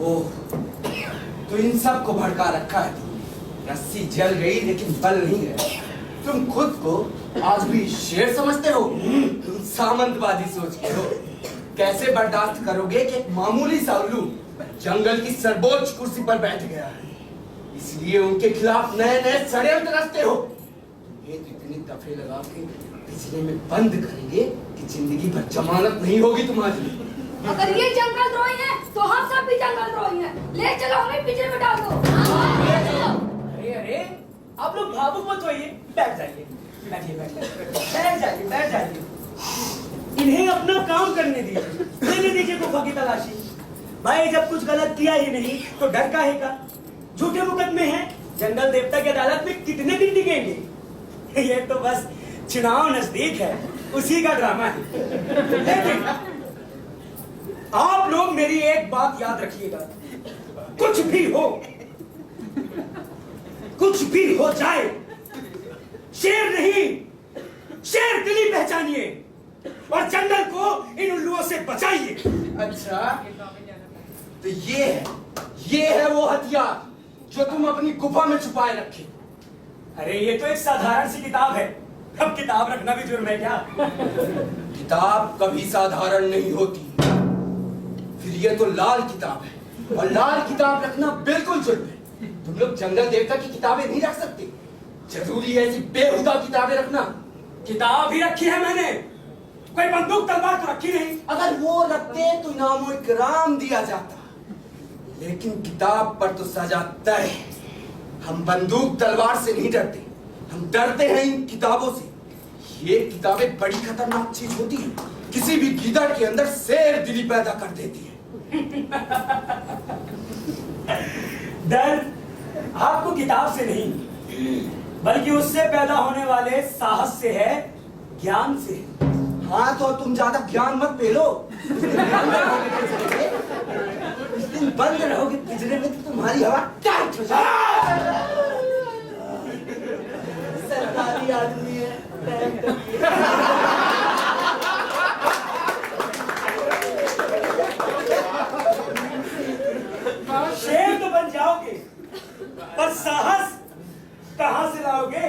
ओह, तो इन सब को भड़का रखा है तुमने। रस्सी जल गई लेकिन बल नहीं गया। तुम खुद को आज भी शेर समझते हो? तुम सामंतवादी सोचते हो। कैसे बर्दाश्त करोगे कि एक मामूली सा उल्लू जंगल की सर्वोच्च कुर्सी पर बैठ गया है? इसलिए उनके खिलाफ नए नए षड्यंत्र रचते हो। तुम्हें तो इतनी दफे लगा के पिछले में बंद करेंगे कि जिंदगी भर जमानत नहीं होगी तुम्हारी।
अगर ये जंगल द्रोही है तो हम सब भी जंगल द्रोही हैं। ले चलो, हमें पीछे बिठा दो।
अरे अरे, आप लोग भावुक मत होइए, बैठ जाइए, बैठ जाइए। इन्हें अपना काम करने दीजिए, लेने दीजिए गुफा की तलाशी। भाई जब कुछ गलत किया ही नहीं तो डर काहे का? झूठे मुकदमे हैं, जंगल देवता की अदालत में कितने दिन टिकेंगे? ये तो बस चुनाव नजदीक है, उसी का ड्रामा है। लेकिन आप लोग मेरी एक बात याद रखिएगा, कुछ भी हो जाए, शेर नहीं, शेर दिली पहचानिए और जंगल को इन उल्लुओं से बचाइए।
अच्छा, तो ये है वो हथियार जो तुम अपनी गुफा में छुपाए रखे।
अरे ये तो एक साधारण सी किताब है, अब किताब रखना भी जुर्म है क्या?
किताब कभी साधारण नहीं होती। फिर ये तो लाल किताब है और लाल किताब रखना बिल्कुल जुर्म है। तुम लोग जंगल देवता की किताबें नहीं रख सकते। जरूरी है ऐसी बेहुदा किताबें रखना।
किताब भी रखी है मैंने, कोई बंदूक तलवार तो रखी नहीं।
अगर वो रखते तो इनाम इकराम दिया जाता, लेकिन किताब पर तो सजा तय है। हम बंदूक तलवार से नहीं डरते, हम डरते हैं इन किताबों से। ये किताबें बड़ी खतरनाक चीज होती है, किसी भी गीदड़ के अंदर शेर दिली पैदा कर देती है।
डर आपको किताब से नहीं, बल्कि उससे पैदा होने वाले साहस से है, ज्ञान से।
हाँ तो तुम ज्यादा ज्ञान मत पेलो। उस दिन बंद रहोगे पिंजरे में तो तुम्हारी हवा टाइट हो जाएगी। सरकारी आदमी है।
शेर तो बन जाओगे, पर साहस कहां से लाओगे?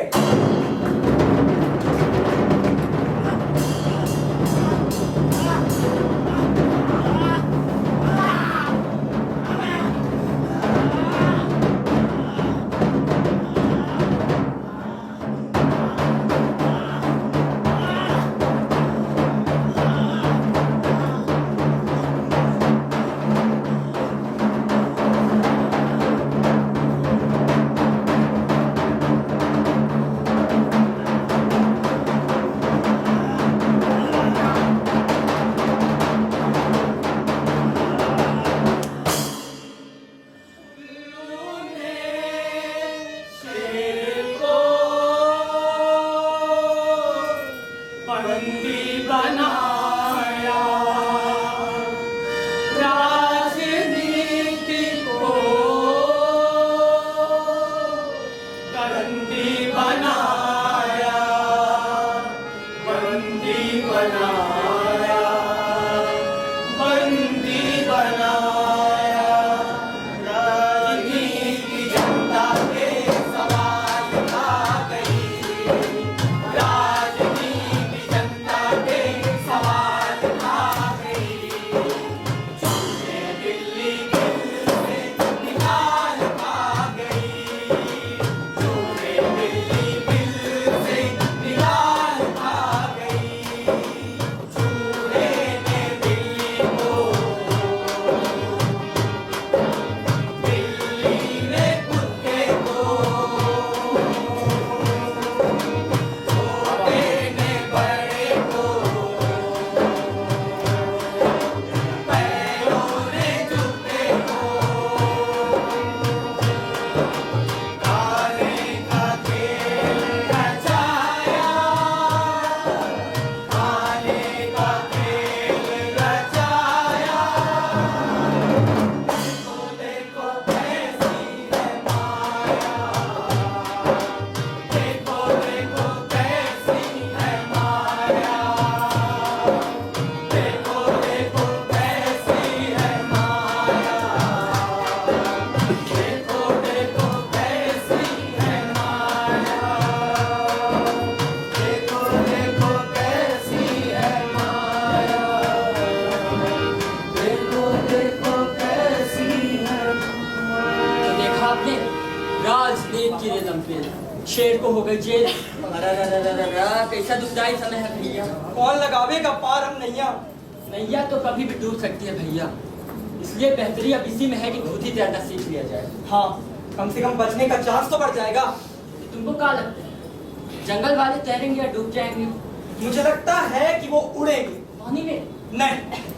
राजनीति की दम पे शेर को हो गई जेल। कैसा दुखदाई समय है भैया।
कौन लगावेगा पार हम नैया?
नैया तो कभी भी डूब सकती है भैया, इसलिए बेहतरी अब इसी में है कि खुद ही तैरना सीख लिया जाए।
हाँ, कम से कम बचने का चांस तो बढ़ जाएगा।
तुमको क्या लगता है जंगल वाले तैरेंगे या डूब जाएंगे?
मुझे लगता है कि वो उड़ेंगे।
पानी में?
नहीं,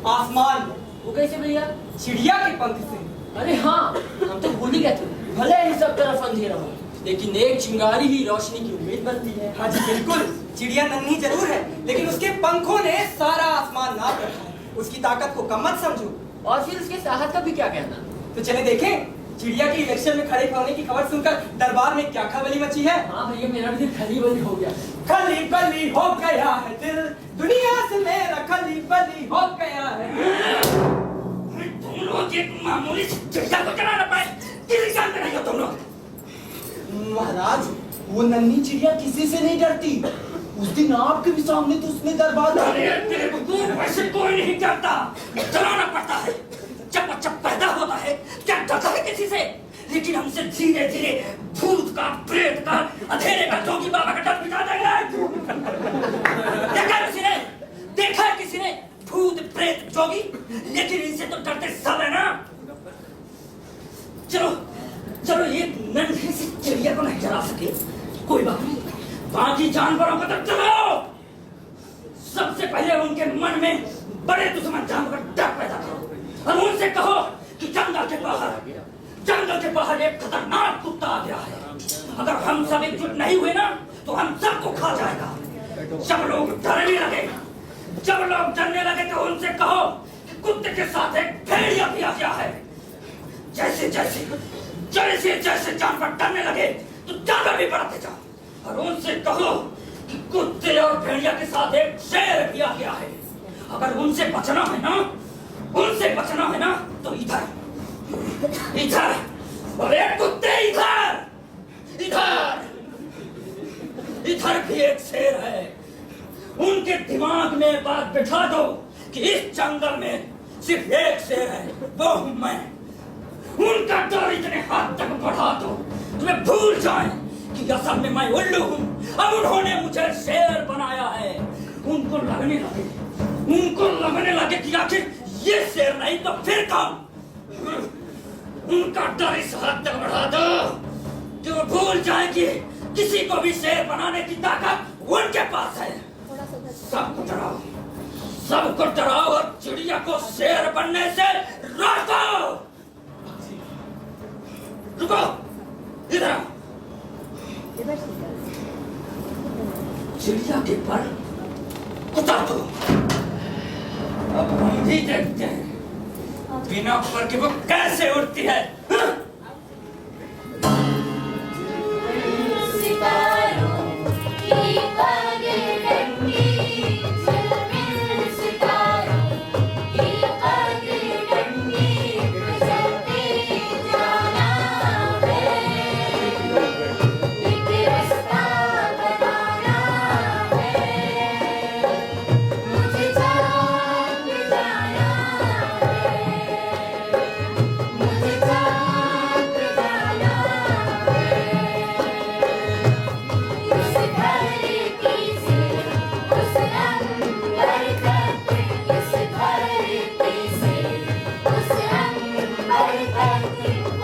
आसमान में।
वो कैसे भैया?
चिड़िया के पंख से।
अरे हाँ, हम तो भूल ही गए थे। भले ही सब तरफ अंधेरा हो, लेकिन एक चिंगारी ही रोशनी की उम्मीद बनती है।
हाँ जी बिल्कुल, चिड़िया नन्ही जरूर है, लेकिन उसके पंखों ने सारा आसमान नाप रखा है। उसकी ताकत को कम मत समझो।
और फिर उसके साहस का भी क्या कहना?
तो चले देखें चिड़िया के इलेक्शन में खड़े होने की खबर सुनकर दरबार में क्या खलबली मची है।
हाँ भैया, मेरा भी खली बली हो गया।
खली बली हो गया है दिल, दुनिया से मेरा खली बली हो गया है।
तुम लोग एक मामूली चिड़िया को चला ना पाए, दिल जानते नहीं हो तुम लोग।
महाराज, वो नन्ही चिड़िया किसी से नहीं डरती। उस दिन आपके भी सामने तो उसने दरबार।
अरे तेरे को दूर वैसे कोई नहीं डरता, चलाना पड़ता है। जब बच्चा पैदा होता है क्या डरता है किसी से?
लेकिन हमसे धीरे धीरे भूत का, प्रेत का, अंधेरे का, जोगी बाबा का डर मिटा देंगे। देखा किसी ने भूत, प्रेत, जोगी? लेकिन इनसे तो डरते सब है ना। चलो चलो, ये नन्ही सी चिड़िया को नहीं डरा सके, कोई बात नहीं, बाकी जानवरों को तो चलाओ। सबसे पहले उनके मन में बड़े दुश्मन जानवर डर पैदा करो और उनसे कहो कि जंगल के बाहर एक खतरनाक कुत्ता आ गया है। अगर हम सब एकजुट नहीं हुए ना तो हम सबको खा जाएगा। जब लोग डरने लगे तो उनसे कहो कि कुत्ते के साथ एक भेड़िया भी आ गया है। जैसे जानवर डरने लगे तो जानवर भी बढ़ते जाओ और उनसे कहो कि कुत्ते और भेड़िया के साथ एक शेर भी आ गया है। अगर उनसे बचना है ना तो इधर और एक कुत्ते इधर भी एक शेर है। उनके दिमाग में बात बिठा दो कि इस जंगल में सिर्फ एक शेर है, वो हूं मैं। उनका डर इतने हद तक बढ़ा दो तुम्हें भूल जाए कि असल में मैं उल्लू हूं। अब उन्होंने मुझे शेर बनाया है। उनको लगने लगे कि आखिर ये शेर नहीं तो फिर कौन। उनका डर इस हद तक बढ़ा दो कि वो भूल जाए कि किसी को भी शेर बनाने की ताकत उनके पास है। सबको डराओ और चिड़िया को शेर बनने से रोको। रुको, इधर आओ। चिड़िया के पर उतार दो। अब हम भी देखते हैं बिना पर के वो कैसे उड़ती है।
सितारों की पगडंडी, झिलमिल सितारों की पगडंडी, चलते जाना है, एक रास्ता बनाना है, मुझे जाग जाना है, मुझे जाग जाना है। इस धरती से उस अंबर तक, इस धरती से उस अंबर तक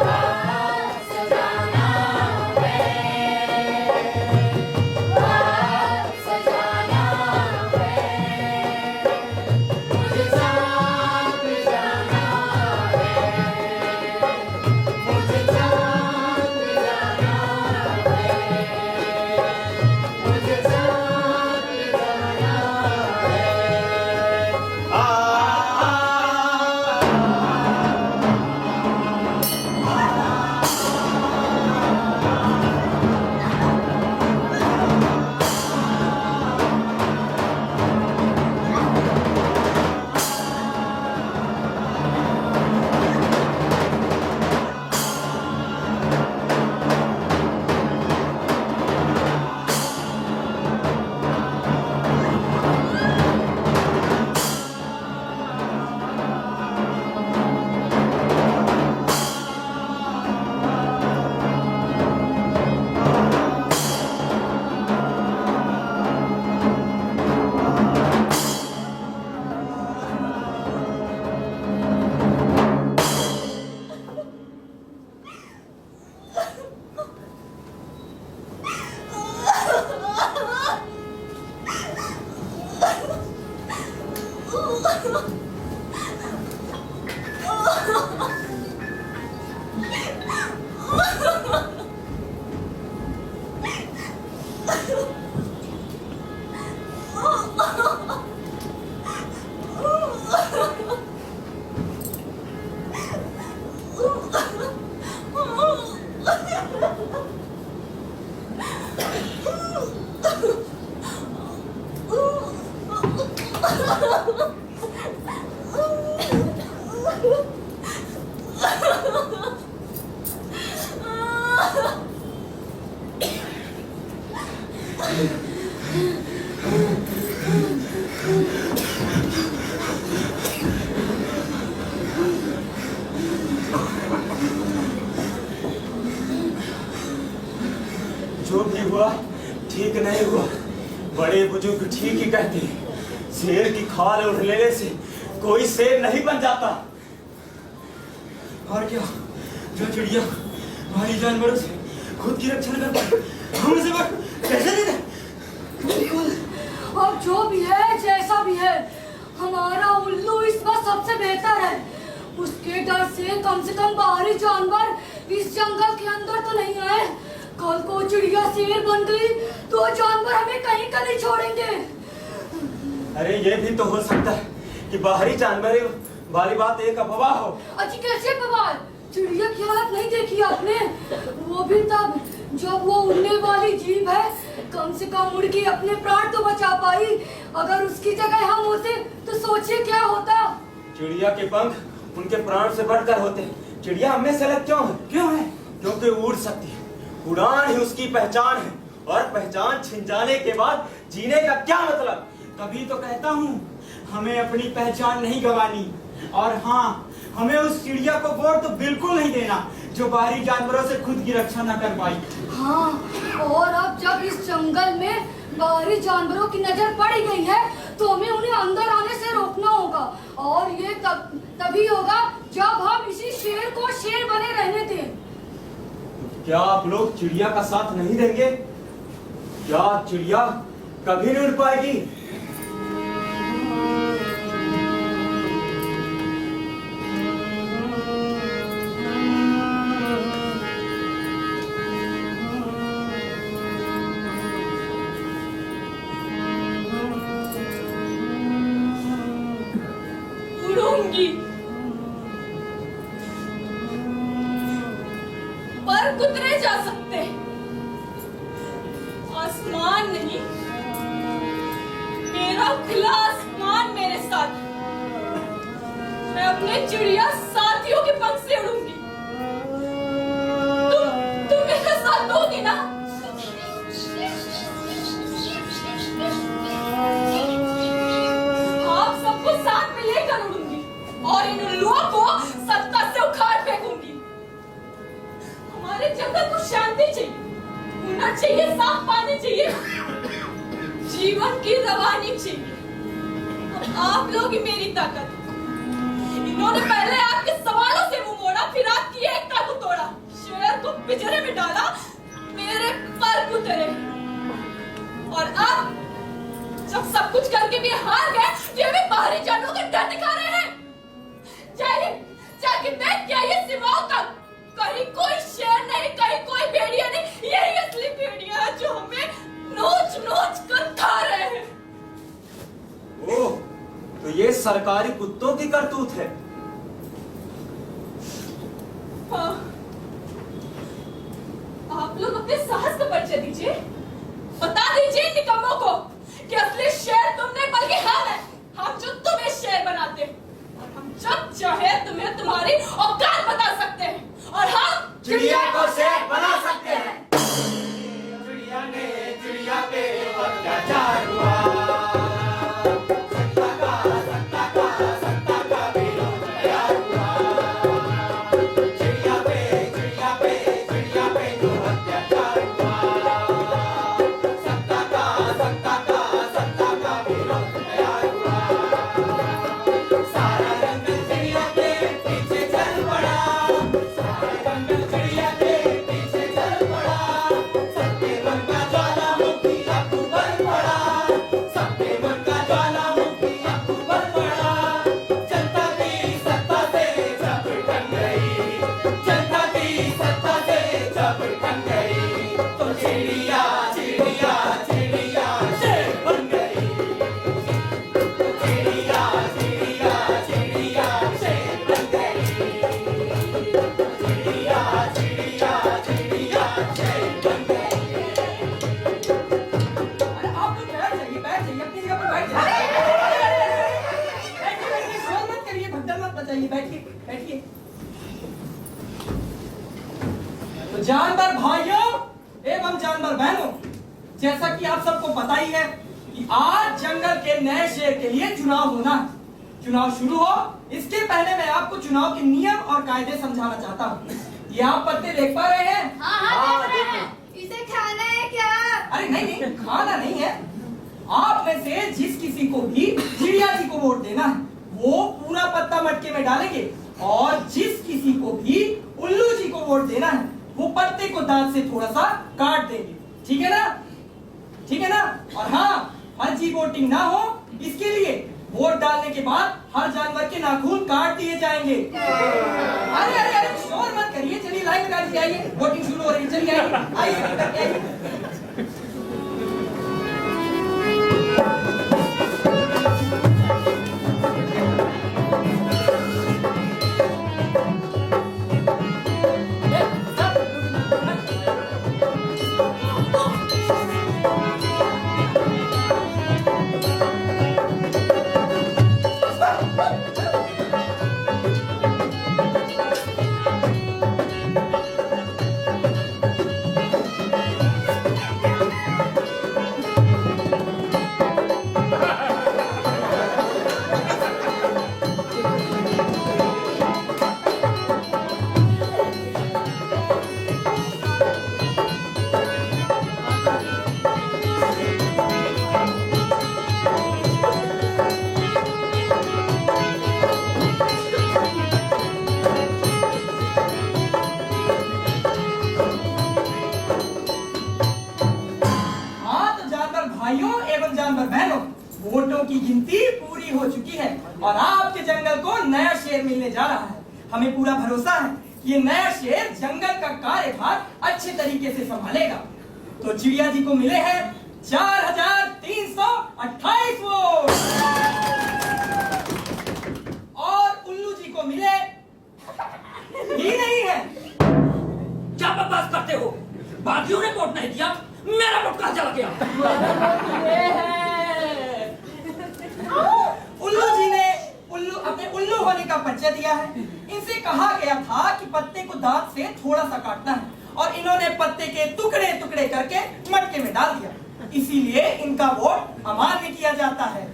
वहाँ सजाना है, वहाँ सजाना है, मुझे जाग जाना है, मुझे जाग जाना है, मुझे जाग जाना है।
नहीं हुआ। बड़े बुजुर्ग ठीक ही कहते हैं, शेर की खाल उड़ लेने से कोई शेर नहीं बन जाता। और क्या, जो चिड़िया भारी जानवरों से खुद की रक्षा न कर पाए, हम उसे वक्त कैसे दे दें?
बिल्कुल, अब जो भी है जैसा भी है, हमारा उल्लू इस बार सबसे बेहतर है। उसके डर से कम बाहरी जानवर इस जंगल के अंदर तो नहीं आए। कल को चिड़िया शेर बन गई तो जानवर हमें कहीं का नहीं छोड़ेंगे।
अरे ये भी तो हो सकता है कि बाहरी जानवर वाली बात एक अफवाह हो।
अजी कैसे बवाल? चिड़िया की हालत नहीं देखी आपने? वो भी तब जब वो उड़ने वाली जीव है, कम से कम उड़ के अपने प्राण तो बचा पाई। अगर उसकी जगह हम होते तो सोचिए क्या होता।
चिड़िया के पंख उनके प्राण से बढ़कर होते हैं। चिड़िया हमें से अलग क्यों है? क्योंकि उड़ सकती है। उड़ान ही उसकी पहचान है, और पहचान छिन जाने के बाद जीने का क्या मतलब?
तभी तो कहता हूँ, हमें अपनी पहचान नहीं गंवानी। और हाँ, हमें उस चिड़िया को वोट तो बिल्कुल नहीं देना जो बाहरी जानवरों से खुद की रक्षा न कर पाई।
हाँ, और अब जब इस जंगल में बाहरी जानवरों की नजर पड़ी गई है तो हमें उन्हें अंदर आने से रोकना होगा। और ये तभी होगा जब हम इसी शेर को शेर बने रहने दें।
क्या आप लोग चिड़िया का साथ नहीं देंगे? क्या चिड़िया कभी नहीं उड़ पाएगी?
उड़ूंगी, पर कुतरे जा सकते हैं, आसमान नहीं। मेरा खुला आसमान मेरे साथ। मैं अपने चिड़िया साथियों के पंख से उड़ूंगी। तुम मेरे साथ दोगी ना? आप सबको साथ में लेकर उड़ूंगी और इन उल्लुओं को सत्ता से उखाड़ फेंकूंगी। हमारे जंगल को शांति चाहिए, होना चाहिए, साफ पानी चाहिए, जीवन की रवानी चाहिए। अब आप लोग ही मेरी ताकत। इन्होंने पहले आपके सवालों से मुंह मोड़ा, फिर आपकी एकता को तोड़ा, शेर को पिंजरे में डाला, मेरे पर उतरे। और अब जब सब कुछ करके भी हार गए, ये भी बाहरी जानवरों का डर दिखा रहे हैं। जाके देख क्या ये सिवाओं तक कहीं कोई शेर नहीं, कहीं कोई भेड़िया नहीं। यही असली भेड़िया है जो हमें नोच नोच कर खा रहे हैं।
ओह, तो ये सरकारी कुत्तों की करतूत है।
हाँ, आप लोग अपने साहस का परिचय दीजिए। बता दीजिए निकम्मों को कि असली शेर तुम नहीं बल्कि हम हैं। हम जो तुम्हें शेर बनाते हैं, और हम जब चाहे तुम्हें तुम्हारी औकात बता सकते हैं। और हम
चिड़िया को शेर बना सकते हैं।
चिड़िया ने चिड़िया पे अत्याचार हुआ। सत्ता का विरोध तैयार हुआ। चिड़िया पे जो अत्याचार हुआ। सत्ता का विरोध तैयार हुआ। सारा जंगल चिड़िया के पीछे चल पड़ा। सारा जंगल चिड़िया के पीछे चल पड़ा। सबके मन का ज्वालामुखी अब उबल पड़ा। सबके मन का ज्वालामुखी अब उबल पड़ा। जनता की सत्ता से जब ठन गई। जनता की सत्ता से जब ठन गई। तो चिड़िया चिड़िया चिड़िया शेर बन गई। चिड़िया चिड़िया चिड़िया शेर बन गई। चिड़िया चिड़िया चिड़िया शेर बन गई।
अरे आप लोग बैठ जाइए, अपनी जगह पर बैठ जाइए। बैठिए, शोर मत करिए, भगदड़ मत मचाइए, बैठिए। तो जानवर भाइयों एवं जानवर बहनों, जैसा कि आप सबको पता ही है कि आज जंगल के नए शेर के लिए चुनाव होना है। चुनाव शुरू हो इसके पहले मैं आपको चुनाव के नियम और कायदे समझाना चाहता हूँ। ये आप पत्ते देख पा रहे हैं?
हाँ, देख रहे हैं। इसे खाना है क्या?
अरे नहीं नहीं, खाना नहीं है। आप में से जिस किसी को भी चिड़िया जी को वोट देना है वो पूरा पत्ता मटके में डालेंगे, और जिस किसी को भी उल्लू जी को वोट देना है वो पत्ते को दांत से थोड़ा सा काट देंगे। ठीक है ना? ठीक है ना? और हाँ, फर्जी वोटिंग ना हो इसके लिए वोट डालने के बाद हर जानवर के नाखून काट दिए जाएंगे। अरे अरे अरे शोर मत करिए, चलिए लाइन लगा दीजिए, आइए वोटिंग शुरू हो रही है, चलिए आइए आइए। वोटों की गिनती पूरी हो चुकी है और आपके जंगल को नया शेर मिलने जा रहा है। हमें पूरा भरोसा है ये नया शेर जंगल का कार्यभार अच्छे तरीके से संभालेगा। तो चिड़िया जी को मिले हैं 4328 वोट और उल्लू जी को मिले ही नहीं है।
क्या बकवास करते हो? बाकियों ने वोट नहीं दिया, मेरा वोट कहां चला गया?
उल्लू जी ने अपने उल्लू होने का परिचय दिया है। इनसे कहा गया था कि पत्ते को दांत से थोड़ा सा काटना है और इन्होंने पत्ते के टुकड़े टुकड़े करके मटके में डाल दिया, इसीलिए इनका वोट अमान्य किया जाता है।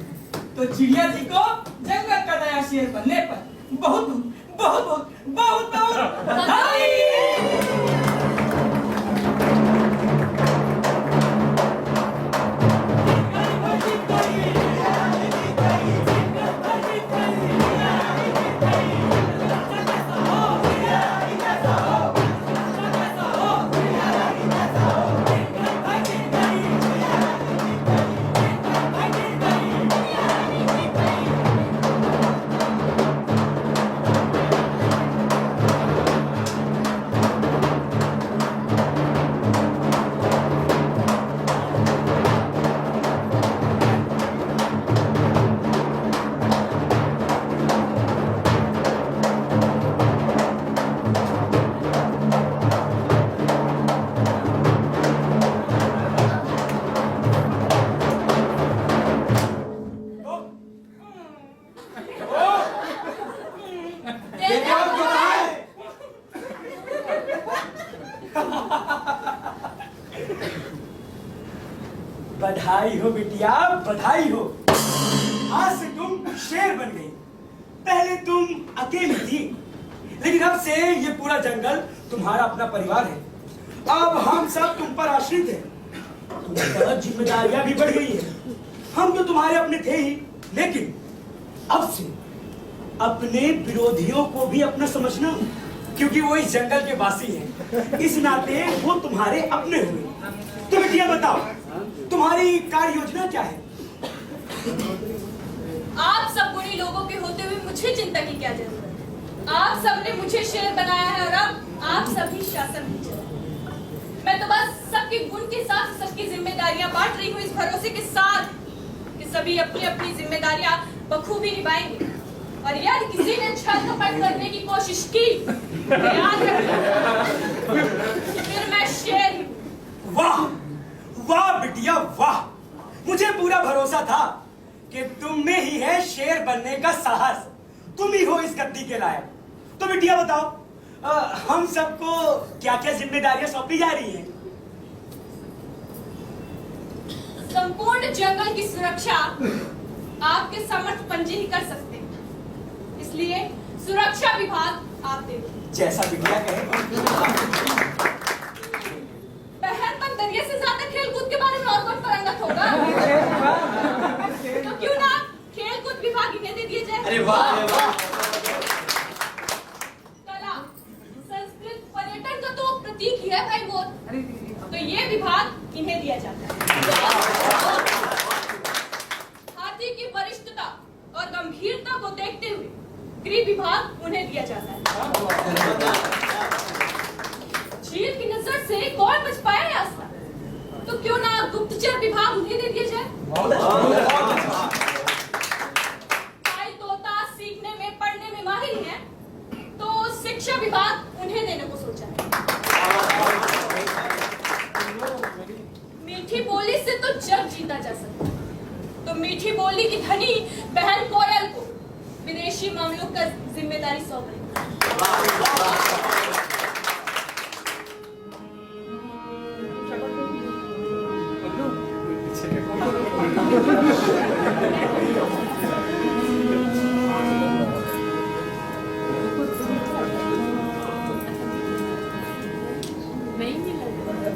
तो चिड़िया जी को जंगल का नया शेर बनने पर बहुत बहुत बहुत बहुत बहुत बधाई।
बधाई हो बिटिया, बधाई हो। आज से तुम शेर बन गई। पहले तुम अकेली थी, लेकिन अब से ये पूरा जंगल तुम्हारा अपना परिवार है। अब हम सब तुम पर आश्रित हैं। तुम्हारी तरफ जिम्मेदारियां भी बढ़ गई है। हम तो तुम्हारे अपने थे ही, लेकिन अब से अपने विरोधियों को भी अपना समझना, क्योंकि वो इस जंगल के वासी हैं। इस नाते वो तुम्हारे अपने हुए। तो बिटिया बताओ, तुम्हारी कार्य योजना क्या है?
आप सब बुरे लोगों के होते हुए मुझे चिंता की क्या जरूरत? आप सबने मुझे शेर बनाया है और अब आप सभी शासन में चले। मैं तो बस सबके गुण के साथ सबकी जिम्मेदारियां बांट रही हूँ, इस भरोसे के साथ कि सभी अपनी अपनी जिम्मेदारियां बखूबी निभाएंगे। और यार किसी ने छल कपट करने की कोशिश की, याद रखिए फिर मैं शेर ही।
वाह वाह बिटिया वाह, मुझे पूरा भरोसा था कि तुम में ही है शेर बनने का साहस। तुम ही हो इस गद्दी के लायक। तो बिटिया बताओ, हम सबको क्या क्या जिम्मेदारियां सौंपी जा रही हैं?
संपूर्ण जंगल की सुरक्षा आपके समर्थ पंजी ही कर सकते हैं, इसलिए सुरक्षा विभाग आप देखो।
जैसा बिटिया कहे।
बहन, दरिया से ज्यादा खेल कूद के बारे विभाग इन्हें दे दिया जाए।
अरे वाह
कला, संस्कृत, पर्यटन का तो प्रतीक ही है भाई मोर, तो ये विभाग इन्हें दिया जाता है। हाथी की वरिष्ठता और गंभीरता को देखते हुए गृह विभाग उन्हें दिया जाता है। चील की नजर से कौन बच पाया आस्था, तो क्यों ना गुप्तचर विभाग उन्हें दे दिया जाए। भाई तोता सीखने में पढ़ने में माहिर है, तो शिक्षा विभाग उन्हें देने को सोचा है। मीठी बोली से तो जग जीता जा सकता है, तो मीठी बोली की धनी बहन कोयल को विदेशी मामलों का जिम्मेदारी सौंप रही है।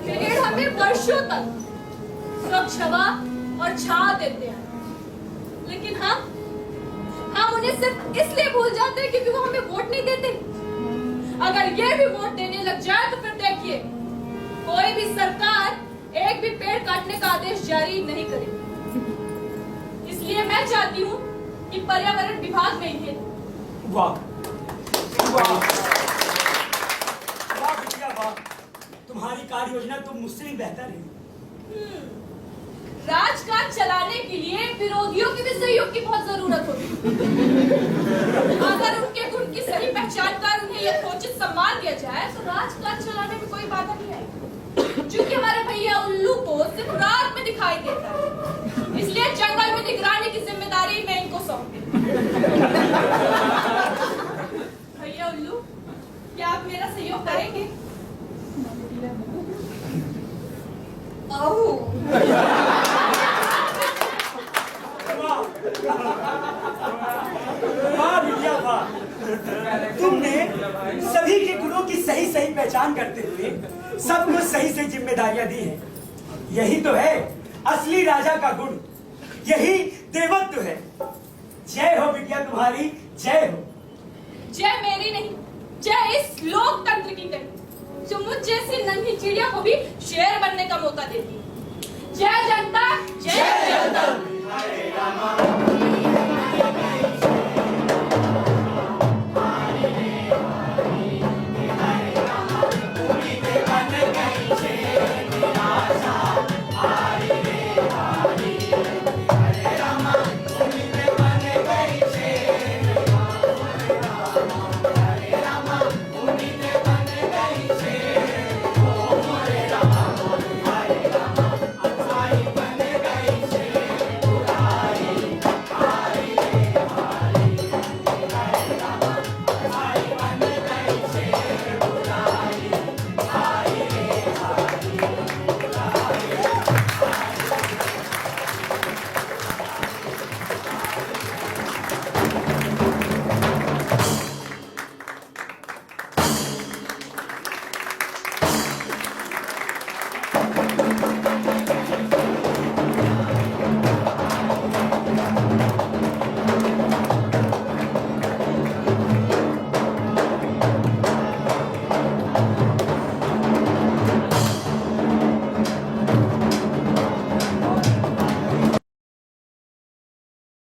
पेड़ हमें वर्षों तक स्वच्छ हवा और छांव देते हैं, लेकिन हम उन्हें सिर्फ इसलिए भूल जाते हैं क्योंकि वो हमें वोट नहीं देते। अगर ये भी वोट देने लग जाए तो फिर देखिए कोई भी सरकार एक भी पेड़ काटने का आदेश जारी नहीं करेगी। इसलिए मैं चाहती हूँ कि पर्यावरण विभाग में इन्हें
वाह वाह वाह बिटिया वाह, तुम्हारी कार्य योजना तो मुझसे भी बेहतर है।
राजकाज चलाने के लिए विरोधियों की भी सहयोग की बहुत जरूरत होती है। अगर उनके गुण की सही पहचान कर उन्हें यथोचित सम्मान दिया जाए तो राजकाज चलाने में कोई बाधा नहीं आएगी। क्योंकि हमारे भैया उल्लू को सिर्फ रात में दिखाई देता है, इसलिए जंगल में निगरानी की जिम्मेदारी मैं इनको सौंपती हूँ। भैया उल्लू, क्या आप मेरा सहयोग करेंगे?
वाह बिटिया वाह, तुमने सभी के गुणों की सही सही पहचान करते हुए सबको सही सही जिम्मेदारियां दी हैं। यही तो है असली राजा का गुण, यही देवत्व है। जय हो बिटिया तुम्हारी, जय हो।
जय मेरी नहीं, जय इस लोकतंत्र की कही जो मुझ जैसी नन्ही चिड़िया को भी शेर बनने का मौका देती है। जय जनता, जय जनता।